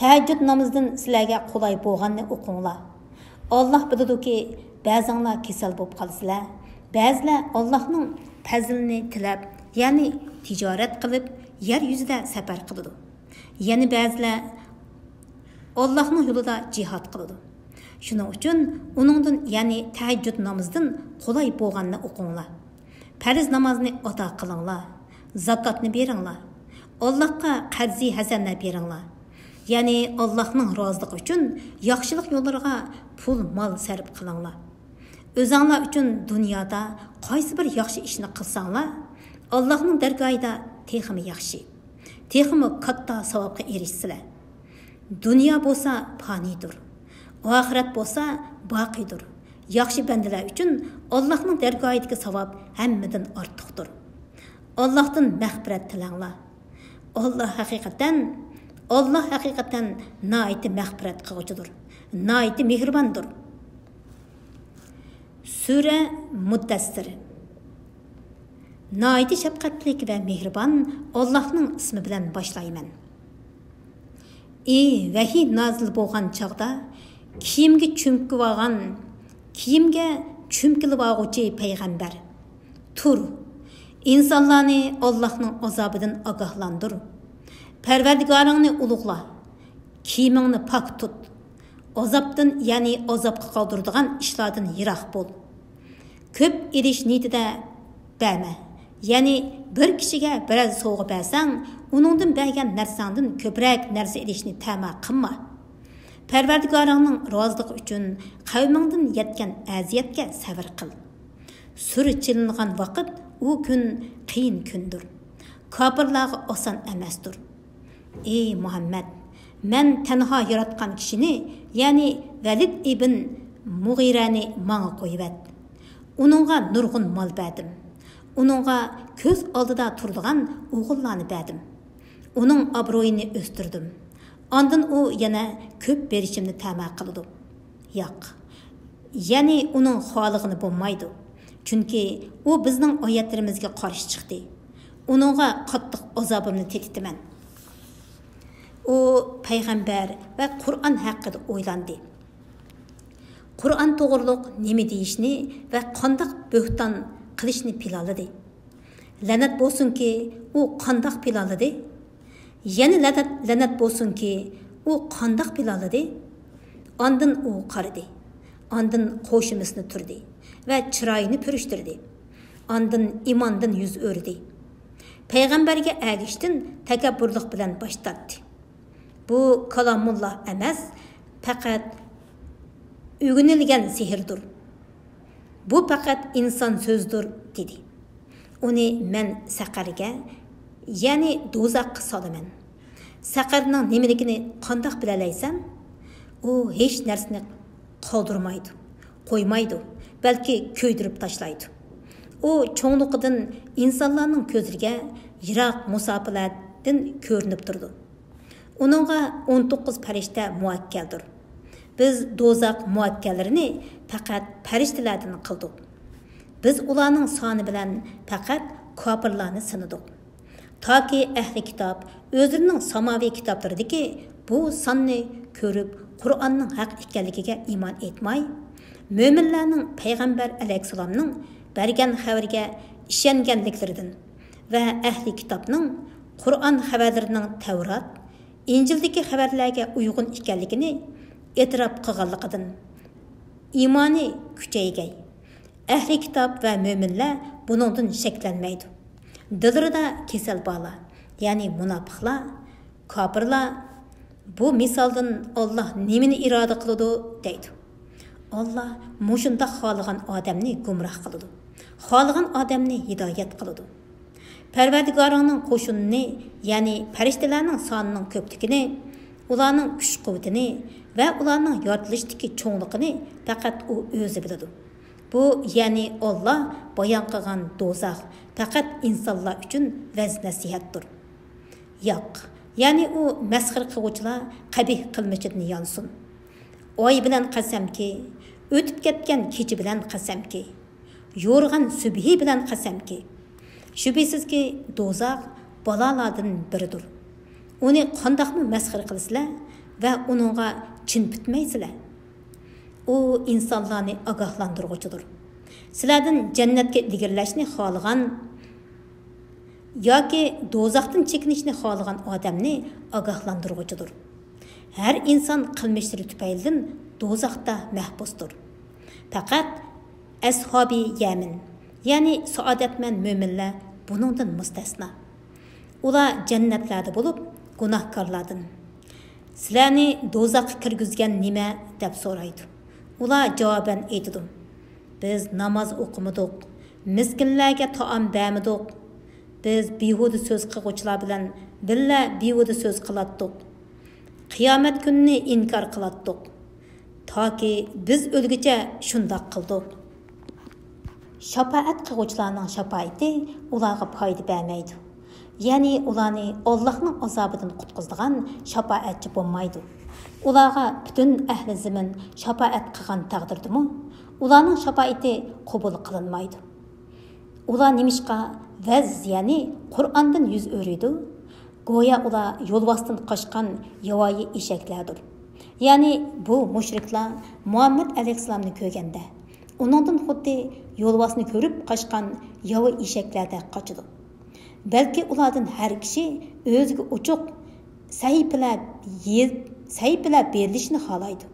Tahajjud namozidan sizlarga qulay bo'lganini o'qinglar. Alloh biladiki, ba'zinglar kasal bo'lib qolsizlar, ba'zilar Allohning fazlini tilab, ya'ni tijorat qilib yer yuzida safar qiladi. Ya'ni ba'zilar Allohning yo'lida jihad qiladi. Shuning uchun uningdan, ya'ni tahajjud namozidan qulay bo'lganini o'qinglar. Farz namozni ado qilinglar, zakotni beringlar, Allohga qarzi hasanlar beringlar. Ya'ni Allohning roziligi uchun yaxshilik yo'llariga pul mol sarf qilinglar. O'zinglar uchun dunyoda qaysi bir yaxshi ishni qilsanglar, Allohning dargohida texmi yaxshi, texmi katta savobga erishsizlar. Dunyo bo'lsa fanidir, oxirat bo'lsa boqidir. Yaxshi bandalar uchun Allohning dargohidagi savob hammadan ortiqdir. Allohdan mag'firat tilanglar. Alloh haqiqatan noiti mag'firat qiluvchidir, noiti mehribondir. Sura Muddassir. Noiti shafqatlik va mehribon Allohning ismi bilan boshlayman. Ey vahiy nozil bo'lgan chog'da kiyimga cho'mkib olgan, kiyimga cho'mkilib olg'uvchi payg'ambar, tur, insonlarni Allohning azobidan ogohlantir. Parvardigoringni ulug'la, kiyimingni pok tut. Azobdan, ya'ni azobga qoldiradigan ishlardan yiroq bo'l. Ko'p erish niyatida berma. Ya'ni bir kishiga biroz sovg'a bersang, uningdan bergan narsangdan ko'proq narsa erishni tama qilma. Parvardigoringning roziligi uchun qavmingdan yetgan aziyatga sabr qil. Sur chilingan vaqt u kun qiyin kundir. Kofirlarga oson emasdir. Ey Muhammad, men tanho yaratgan kishini, ya'ni Valid ibn Mughirani menga qo'yib, uningga nurg'un mol berdim. Uningga ko'z oldida turadigan o'g'illarni berdim. Uning obro'yini o'stirdim. Ondan u yana ko'p berishimni ta'ma qildi. Yo'q. Ya'ni uning xolig'ini bo'lmaydi. Chunki u bizning oyatlarimizga qarshi chiqdi. Uningga qattiq azobimni tetitaman. U payg'ambar va Qur'on haqida o'ylandi. Qur'on to'g'riliq nima deyishni va qandoq bo'xton qilishni planladi. La'nat bo'lsinki, u qandoq planladi? Yana la'nat bo'lsinki, u qandoq planladi? Ondan u qaradi. Ondan qo'shimisni turdi va chiroyini purishtirdi. Ondan imondan yuz o'rdi. payg'ambarga agishdan takabburlik bilan bosh tortdi. Bu kalamulloh emas, faqat o'rganilgan sehrdir. Bu faqat inson so'zdir dedi. Uni men saqarga, ya'ni do'zaxga solaman. Saqarning nimaligini qandoq bilalaysan? U hech narsani qoldirmaydi, qo'ymaydi, balki ko'ydirib tashlaydi. U cho'ngliqidan insonlarning ko'zlariga yiroq musofalardan ko'rinib turdi. Uningga 19 farishta muakkaldir. Biz do'zax muakkallarini faqat farishtalardan qildik. Biz ularning soni bilan faqat kofirlarni sinadik. Toki ahli kitob o'zlarining samoviy kitoblaridagi bu sonni ko'rib Qur'onning haq ekanligiga iymon etmay, mo'minlarning payg'ambar alayhissalomning bergan xabarga ishonganliklaridan va ahli kitobning Qur'on xabarlarining Tavrat, Injildagi xabarlarga uyg'un ekanligini e'tirof qilganligidan iymoni kuchaygay. Ahli kitob va mo'minlar buningdan shaklanmaydi. Dillarida kesal bola, ya'ni munofiqlar, kofirlar bu misoldan Alloh nimani iroda qiladi deydi. Alloh mushunda xohlagan odamni gumroh qiladi. Xohlagan odamni hidoyat qiladi. Parvardigoringning qo'shinini, ya'ni farishtalarning sonining ko'pligini, ularning kuch-quvvatini va ularning yoritilishdagi cho'ngliqini faqat u o'zi biladi. Bu, ya'ni Alloh bayon qilgan do'zax faqat insonlar uchun vaz-nasihatdir. Yo'q, ya'ni u masxir qiluvchilar qabih qilmishidan yonsin. Oy bilan qasamki, o'tib ketgan kecha bilan qasamki, yo'rg'an subhi bilan qasamki, shubhisizki do'zax balolardan biridir. Uni qandoqmi masxir qilsizlar va uningga chin bitmaysizlar. U insonlarni ogohlantiruvchidir. Sizlardan jannatga ilgirlashni xohlagan yoki do'zaxdan chekinishni xohlagan odamni ogohlantiruvchidir. Har inson qilmishlari tufaylidan do'zaxda mahbusdir. Faqat ashabi yamin, ya'ni saodatmand mo'minlar buningdan mustasno. Ular jannatlarda bo'lib, gunohkorlardan sizlarni do'zaxga kirgizgan nima deb so'raydi. Ular javoban aytadi: Biz namoz o'qimadik, miskinlarga taom bermadik. Biz behuda so'z qiluvchilar bilan billa behuda so'z qilatdik. Qiyomat kunini inkor qilatdik. Toki biz o'lguncha shundoq qildik. Shafaat qiluvchilarning shafaati ularga foyda bermaydi. Ya'ni ularni Allohning azobidan qutqizadigan shafaatchi bo'lmaydi. Ularga butun ahli zamin shafaat qilgan taqdirdimi, ularning shafaati qabul qilinmaydi. Ular nimishqa vaz, ya'ni Qur'ondan yuz o'riydi. Go'yo ular yo'lbosdan qochgan yavoyi eshaklardir. Ya'ni bu mushriklar Muhammad alayhissalomni ko'rganda, uningdan xuddi yo'lbosni ko'rib qochgan yavoyi eshaklarda qochadi. Balki ulardan har kishi o'ziga uchuq sahifalar berilishni xohlaydi.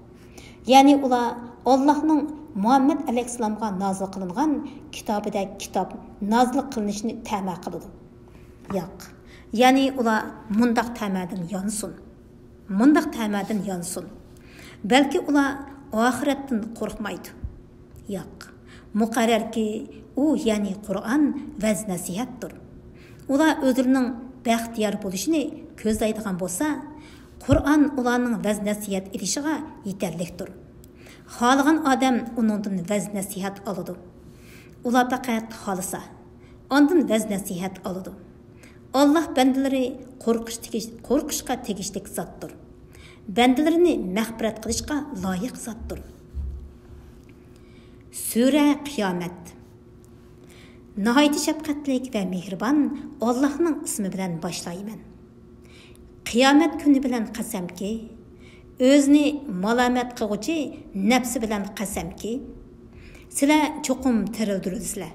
Ya'ni ular Allohning Muhammad alayhissalomga nozil qilingan kitobida kitob nozil qilinishni ta'ma qiladi. Yo'q. Ya'ni ular mundaq ta'madan yonsin. Balki ular oxiratdan qo'rqmaydi. Yo'q. Muqarrarki u, ya'ni Qur'on vaz nasihatdir. Ular o'zlarining baxtiyor bo'lishini ko'zlaydigan bo'lsa, Qur'on ularning vaz nasihat etishiga yetarlikdir. Xohlagan odam uningdan vaz nasihat oladi. Ular faqat xolisa, ondan vaz nasihat oladi. Alloh bandalari qo'rqishga tegishli zotdir. Bandalarini mag'firat qilishga loyiq zotdir. Sura Qiyomat. Nihoyat shafqatlik va mehribon Allohning ismi bilan boshlayman. Qiyomat kuni bilan qasamki, o'zini malomat qiluvchi nafsi bilan qasamki, sizlar cho'qim tirildirsizlar.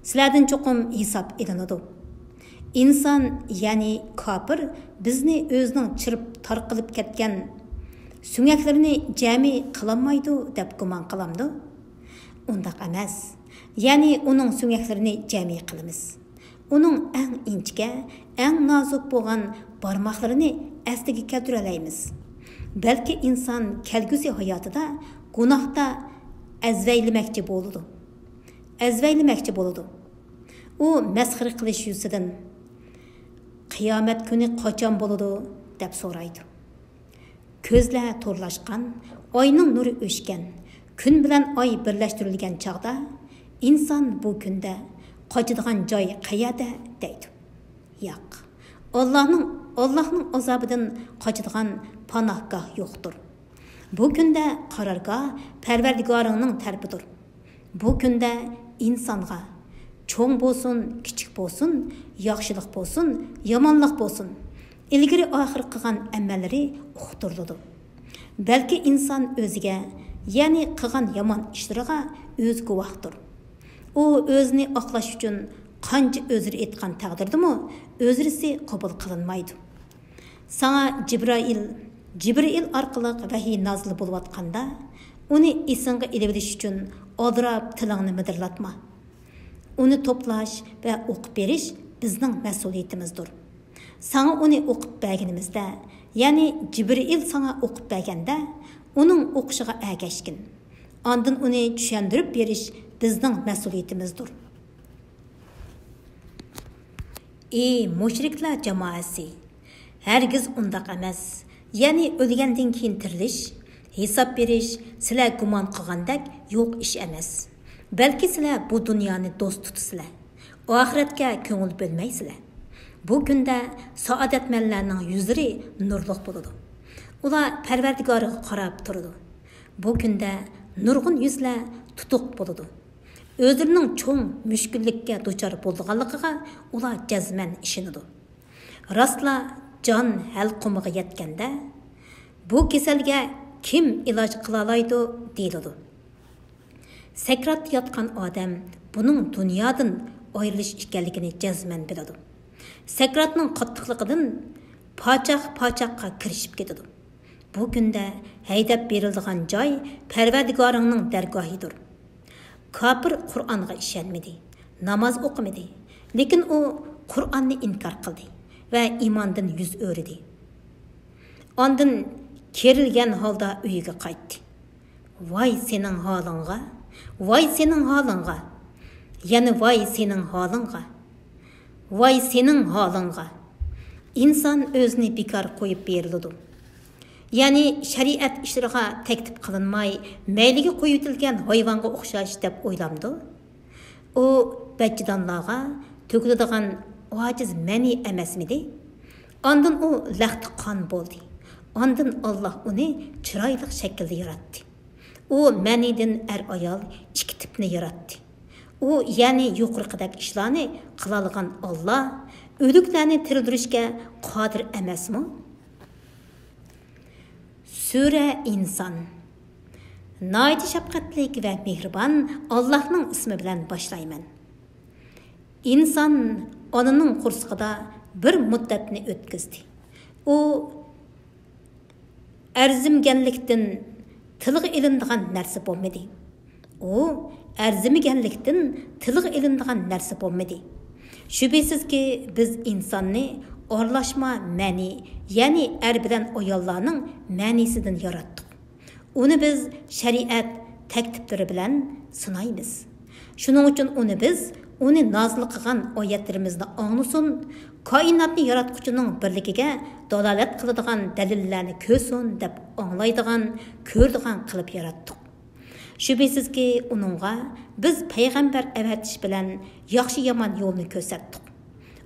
Sizlardan cho'qim hisob elinadi. İnsan, ya'ni kofir, bizni o'zining chirib tarqilib ketgan suyaklarini jami qilolmaydi deb gumon qilamdi. Undaq emas. Ya'ni uning suyaklarini jami qilamiz. uning eng inchga, eng nozik bo'lgan barmoqlarini asliga keltira olamiz. Balki inson kelgusi hayotida gunohda azvaylamoqchi bo'ladi. U masxir qilish yuzidan qiyomat kuni qachon bo'ladi deb so'raydi. Ko'zlar to'rlashgan, oyning nuri o'chgan, kun bilan oy birlashtirilgan chog'da inson bu kunda qochadigan joy qayerda deydi. Yo'q. Allohning azobidan qochadigan panohgoh yo'qdir. Bu kunda qarorgoh Parvardigoringning tarafidir. Bu kunda insonga cho'ng bo'lsin, kichik bo'lsin, yaxshilik bo'lsin, yomonlik bo'lsin, ilgari oxir qilgan amallari uqtiriladi. Balki inson o'ziga, ya'ni qilgan yomon ishlariga o'z guvohdir. U o'zini oqlash uchun qancha o'zir etgan taqdirdimi, o'zrisi qabul qilinmaydi. Sana Jibril orqali vahiy nozil bo'layotganda, uni esingga ilib olish uchun oldirab tilingni midirlatma. Uni to'plash va o'qib berish bizning mas'uliyatimizdir. Sana uni o'qib berganimizda, ya'ni Jibril sana o'qib berganda, uning o'qishiga ergashgin. Ondan uni tushuntirib berish bizning mas'uliyatimizdir. Ey mushriklar jamoasi, hargiz undaq emas. Ya'ni o'lgandan keyin tirilish, hisob berish sizlar gumon qilgandek yo'q ish emas. Balki sizlar bu dunyoni do'st tutasizlar. Oxiratga ko'ngil bo'lmaysizlar. Bu kunda saodatmanlarning yuzlari nurliq bo'ladi. Ular Parvardigoriga qarab turadi. Bu kunda nurg'un yuzlar tutuq bo'ladi. O'zlarining cho'ng mushkullikka duchor bo'lganligiga ular jazman ishonadi. Rostla jon halqumiga yetganda bu kasalga kim iloj qila oladi deyiladi. Sakratda yotgan odam buning dunyodan ayrilish ekanligini jazman biladi. Sakratning qattiqligidan pochaq-pochaqqa kirishib ketadi. Bu kunda haydab beriladigan joy Parvardigoringning dargohidir. Kafir Qur'onga ishonmadi, namoz o'qimadi, lekin u Qur'onni inkor qildi va iymondan yuz o'rdi. Ondan kerilgan holda uyiga qaytdi. Voy sening holingga, voy sening holingga, yana voy sening holingga, voy sening holingga. İnsan o'zini bekor qo'yib beriladi. Ya'ni shariat ishlariga taklif qilinmay, mayliga qo'yitilgan hayvonga o'xshash deb o'ylamdi. U bachidonlarga to'kiladigan ojiz mani emasmidi? Ondan u laxti qon bo'ldi. Ondan Alloh uni chiroyli shaklda yaratdi. U manidan ayol ikki tipni yaratdi. U ya'ni yuqorqidek ishlarni qila olgan Alloh o'liklarni tirildirishga qodir emasmi? Sura İnsan. Nayet şefqatlik ve mehribon Allah'ның ismi bilan boshlayman. İnsan onaning qursqida bir muddatni o'tkazdi. U arzimganlikdan tilga ilindigan narsa bo'lmadi. U arzimiganlikdan tilga ilindigan narsa bo'lmadi. Şüphesizki biz insonni orlaşma mani, yani er bilen ayollarning manisidan yarattık. Onu biz şeriat taklifleri bilen sınaymiz. Şunun için onu nazlı qilgan oyatlarimizni anlasın, kainatni yaratquchining birligiga dalolat qiladigan dalillarni ko'rsin deb anglaydigan, ko'rdigan qilib yaratdik. Şüphesizki onunğa biz payg'ambar avatish bilan yaxshi yomon yo'lni ko'rsatdik.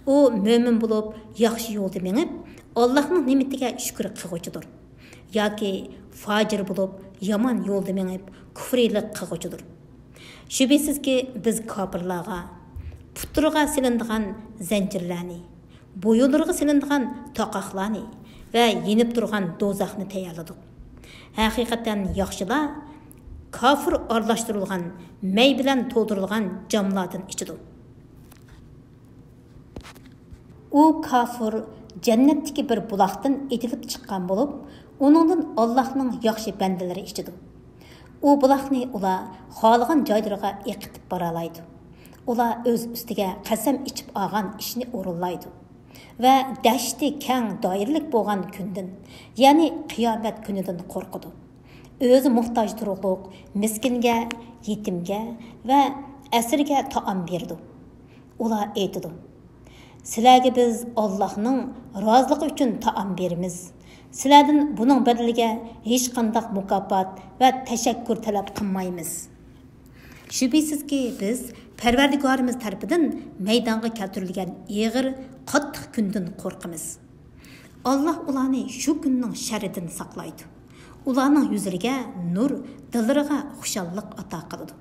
U mo'min bo'lib, yaxshi yo'lda menib, Allohning ne'matiga shukr qiluvchidir. Yoki fojir bo'lib, yomon yo'lda menib, kufriylik qiluvchidir. Şüphesizki biz kofirlarga puturga silindigan zanjirlarni, bo'yinlarga silindigan taqoqlarni va yenib turgan do'zaxni tayyorladik. Haqiqatan yaxshilar kafir aralashtirilgan, may bilan to'ldirilgan jamlardan ichidir. U kafir jannatdagi bir buloqdan etilib chiqqan bo'lib, uningdan Allohning yaxshi bandalari ichidir. U buloqni ular xohlagan joylariga eqitib bora oladi. ular o'z ustiga qasam ichib olgan ishni o'rinlaydi va dashti keng doiralik bo'lgan kundan, ya'ni qiyomat kunidan qo'rqadi. O'zi muhtoj turuqliq, miskinga, yetimga va asirga taom berdi. Ular aytdi: "Sizlarga biz Allohning roziligi uchun taom beramiz. Sizlardan buning badaliga hech qanday mukofot va tashakkur talab qilmaymiz." Shubhisizki biz Parvardigorimiz tarafidan maydonga keltirilgan og'ir, qattiq kundan qo'rqamiz. Alloh ularni shu kunning sharridan saqlaydi. Ularning yuzlariga nur, dillariga xushallik ato qiladi.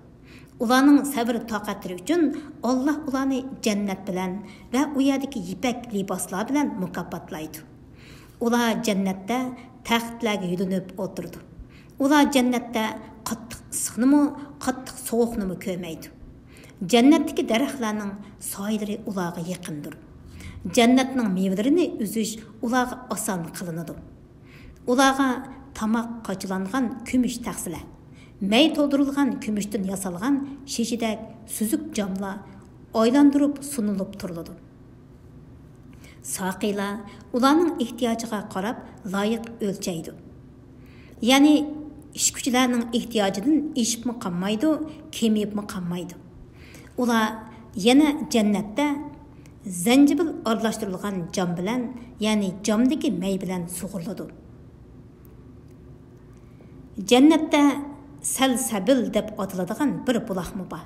Ularning sabr toqatlari uchun Alloh ularni jannat bilan va u yerdagi ipak liboslar bilan mukofotlaydi. Ular jannatda taxtlarga yulinib o'tirdi. Ular jannatda qattiq issiqnimi, qattiq sovuqnimi ko'rmaydi. Jannatdagi daraxtlarning soylari ularga yaqindir. Jannatning mevalarini uzish ularga oson qilinadi. Ularga tamoq qochilangan kumush taxsilar, may to'ldirilgan kumushdan yasalgan shishidak suzuk jamlar oylandirib sunilib turiladi. Saqiylar ularning ehtiyojiga qarab loyiq o'lchaydi. Ya'ni ish kuchlarning ehtiyojidan eshibmi qolmaydi, kemayibmi qolmaydi. Ular yana jannatda zanjibil aralashtirilgan jam bilan, ya'ni jamdagi may bilan sug'uriladi. Jannatda salsabil deb ataladigan bir buloqmi bor.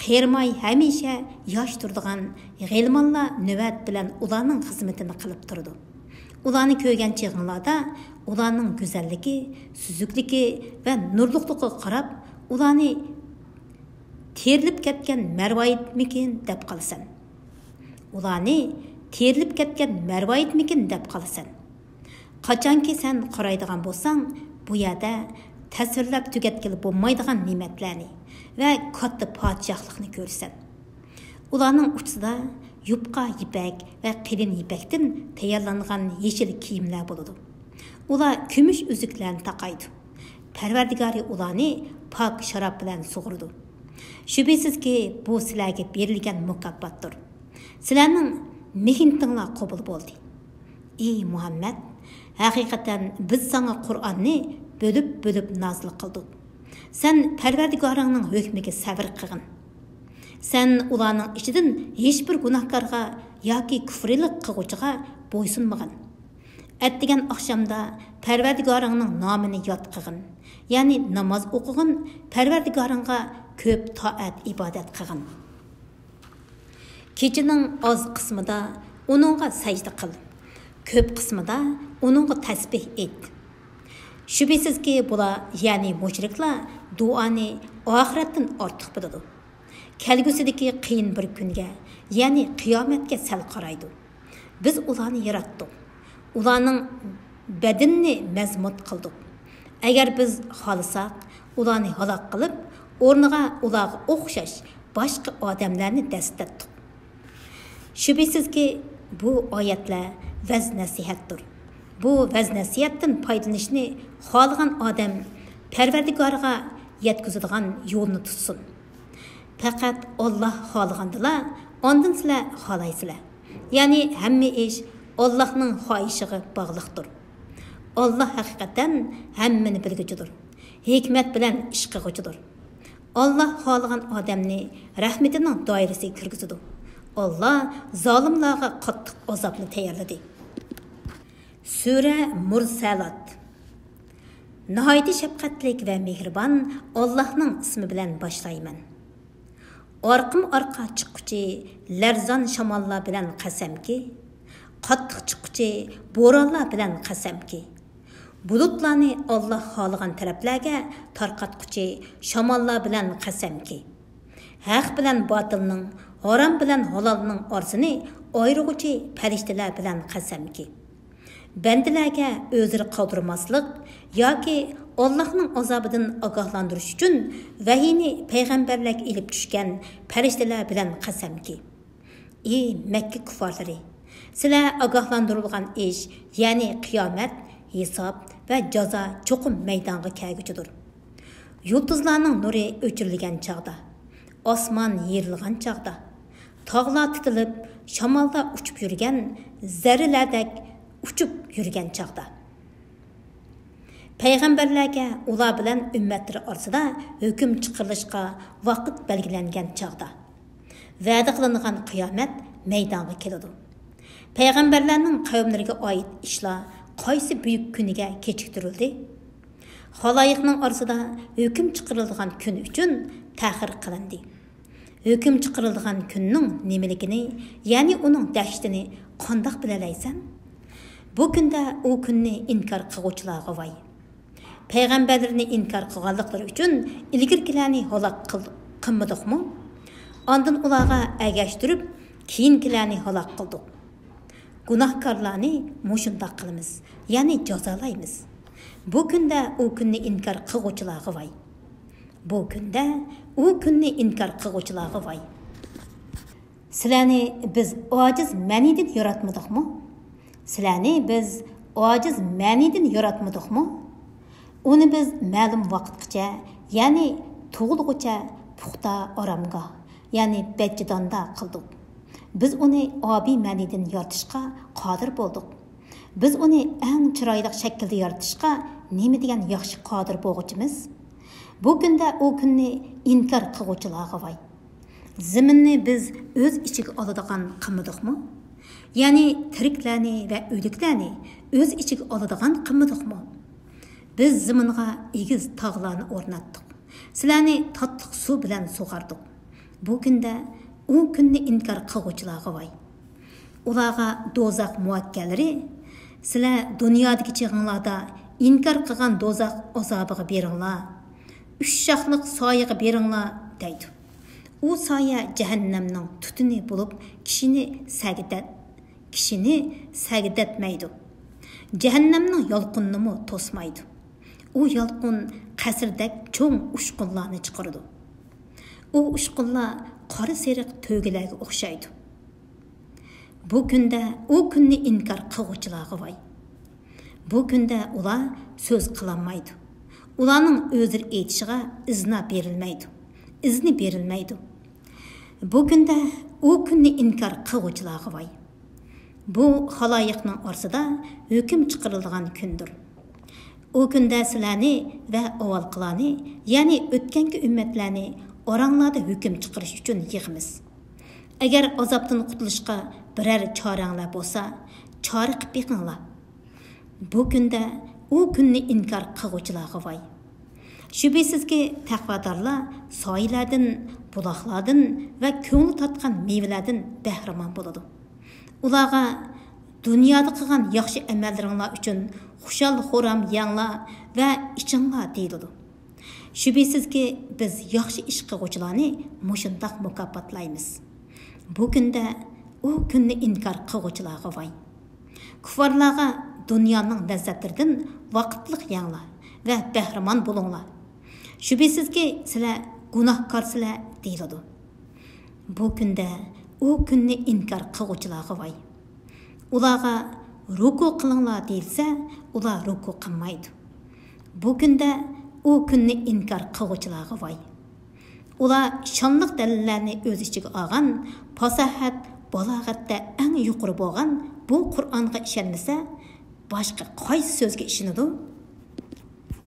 Qermay hamisha yosh turadigan g'ilmonlar navbat bilan ularning xizmatini qilib turdi. Ularni ko'rgan chig'inlarda ularning go'zalligi, suzukligi va nurliqligiga qarab, ularni terilib ketgan marvoyitmikin deb qalasan. Ularni terilib ketgan marvoyitmikin deb qalasan. Qachonki sen qaraydigan bo'lsang, bu yerda tasvirlab tugatgili bo'lmaydigan ne'matlarni va katta podshohlikni ko'rsan. Ularning uchida yupqa ipak va qilin ipakdan tayyorlangan yeshil kiyimlar bo'ladi. Ular kumush uzuklarni taqaydi. Parvardigori ularni pok sharob bilan sug'urdi. Shubhisizki bu sizlarga berilgan mukofotdir. Sizlarning mehnatinglar qabul bo'ldi. Ey Muhammad, haqiqatan biz sana Qur'onni bölüp nazil qildik. Sen Parvardigoringning hukmiga sabr qilgin. Sen ularning ichidan hech bir gunohkorga yoki kufrilik qilguvchiga bo'ysunmagin. Atdigan oqshomda Parvardigoringning nomini yod qilgin. Ya'ni namoz o'qigin, Parvardigoringga ko'p toat ibodat qilgin. Kechining oz qismida uningga sajda qil. Ko'p qismida uningga tasbih et. Shubhisizki bular, ya'ni mushriklar duoni oxiratdan ortiq biladi. Kelgusidagi qiyin bir kunga, ya'ni qiyomatga sal qaraydi. Biz ularni yaratdik. Ularning badanini mazmut qildik. Agar biz xohlasak, ularni halok qilib, o'rniga ularga o'xshash boshqa odamlarni dastatdik. Shubhisizki bu oyatlar vaz nasihatdir. Bu vaz nasihatdan foydalanishni xohlagan odam Parvardigoriga yetkazadigan yo'lni tutsin. Faqat Alloh xohlagandila, ondan sizlar xohlaysizlar. Ya'ni hamma ish Allohning xohishiga bog'liqdir. Alloh haqiqatan hammani bilguchidir. Hikmat bilan ish qilguchidir. Alloh xohlagan odamni rahmatining doirasiga kirgizadi. Allah zolimlarga qattiq azobni tayyorladi. Sura Mursalat. Nihoyat shafqatli va mehribon Allohning ismi bilan boshlayman. Orqa chiqquchi larzon shamollar bilan qasamki, qattiq chiqquchi bo'ronlar bilan qasamki, bulutlarni Alloh xohlagan taraflarga tarqatquchi shamollar bilan qasamki, haq bilan botilning, harom bilan halalning orasini ayirg'uchi farishtalar bilan qasamki, bandalarga o'zini qoldirmaslik yoki Allohning azobidan ogohlantirish uchun vahiyni payg'ambarlarga elib tushgan farishtalar bilan qasamki, ey Makka kuffarlari, sizlar ogohlantirilgan ish, ya'ni qiyomat, hisob va jazo cho'qim maydonga kelguchidir. Yulduzlarning nuri o'chirilgan chog'da osmon yerilgan chaqda, tog'lar titilib, shamolda uchib yurgan, zarralardek uchib yurgan chaqda. Payg'ambarlarga ular bilan ummatlari orasida hukm chiqarilishga vaqt belgilangan chaqda, va'da qilingan qiyomat maydonga keladi. Payg'ambarlarning qavmlariga oid ishlar qaysi buyuk kuniga kechiktirildi? Xaloyiqning orasida hukm chiqarilgan kun uchun ta'xir qilindi. Hukm chiqarilgan kunning nimaligini, ya'ni uning dahshatini qandoq bilalaysan? Bu kunda u kunni inkor qiluvchilarga voy. Payg'ambarlarni inkor qilganliklari uchun ilgirkilarni halok qilmadikmi? Ondan ularga agashtirib, keyingilarni halok qildik. Gunohkorlarni mushundoq qilamiz, ya'ni jazolaymiz. Bu kunda u kunni inkor qiluvchilarga voy. Bu kunda u kunni inkor qiluvchilarga voy. Sizlarni biz ojiz ma'nidan yaratmadikmi? Sizlarni biz ojiz ma'nidan yaratmadikmi? Uni biz ma'lum vaqtgacha, ya'ni tug'ilguncha puxta oromga, ya'ni bachidonda qildik. Biz uni obi ma'nidan yaratishga qodir bo'ldik. Biz uni eng chiroyli shaklda yaratishga nima degan yaxshi qodir bo'lg'uchimiz? Bu kunda u kunni inkor qiluvchilarga voy. Zaminni biz o'z ichiga oladigan qilmadikmi? Ya'ni tiriklarni va o'liklarni o'z ichiga oladigan qilmadikmi? Biz zaminga egiz tog'larni o'rnatdik. Sizlarni tatliq suv bilan sug'ardik. Bu kunda u kunni inkor qiluvchilarga voy. Ularga do'zax muvakkallari, sizlar dunyodagi chig'inglarda inkor qilgan do'zax azobiga beringlar. 3 shoxliq soyaga beringlar deydi. U soya jahannamning tutuni bo'lib, kishini sagidatmaydi. Jahannamning yolqinini to'smaydi. U yolqin qasrdek cho'ng ushqunlarni chiqaradi. U ushqunlar qora seriq to'gilarga o'xshaydi. Bu kunda u kunni inkor qiluvchilarga voy. Bu kunda ular so'z qilolmaydi. Ularning o'zlari aytishiga izni berilmaydi. Bu kunda u kunni inkor qiluvchilarga voy. Bu xaloyiqning orasida hukm chiqarilgan kundir. U kunda sizlarni va avvalqilarni, ya'ni o'tgangi ummatlarni oranglarda hukm chiqarish uchun yig'imiz. Agar azobdan qutulishga biror choranglar bo'lsa, chora qilib beqinglar. Bu kunda u kunni inkor qiluvchilarga voy. Shubhisizki taqvodorlar soylardan, buloqlardan va ko'ngli tatgan mevalardan bahramon bo'ladi. Ularga dunyoda qilgan yaxshi amallaringlar uchun xushal xo'ram yanglar va ichinglar deyiladi. Shubhisizki biz yaxshi ish qiluvchilarni mushundoq mukofotlaymiz. Bu kunda u kunni inkor qiluvchilarga voy. Kuffarlarga dunyoning lazzatlaridan vaqtliq yanglar va bahramon bo'linglar. Shubhisizki sizlar gunohkorsizlar deyiladi. Bu kunda u kunni inkor qiluvchilarga voy. Ularga ruku qilinglar deyilsa, ular ruku qilmaydi. Bu kunda u kunni inkor qiluvchilarga voy. Ular shonliq dalillarni o'z ichiga olgan, fasohat, balog'atda eng yuqori bo'lgan bu Qur'onga ishonmasa, boshqa qaysi so'zga ishonadi?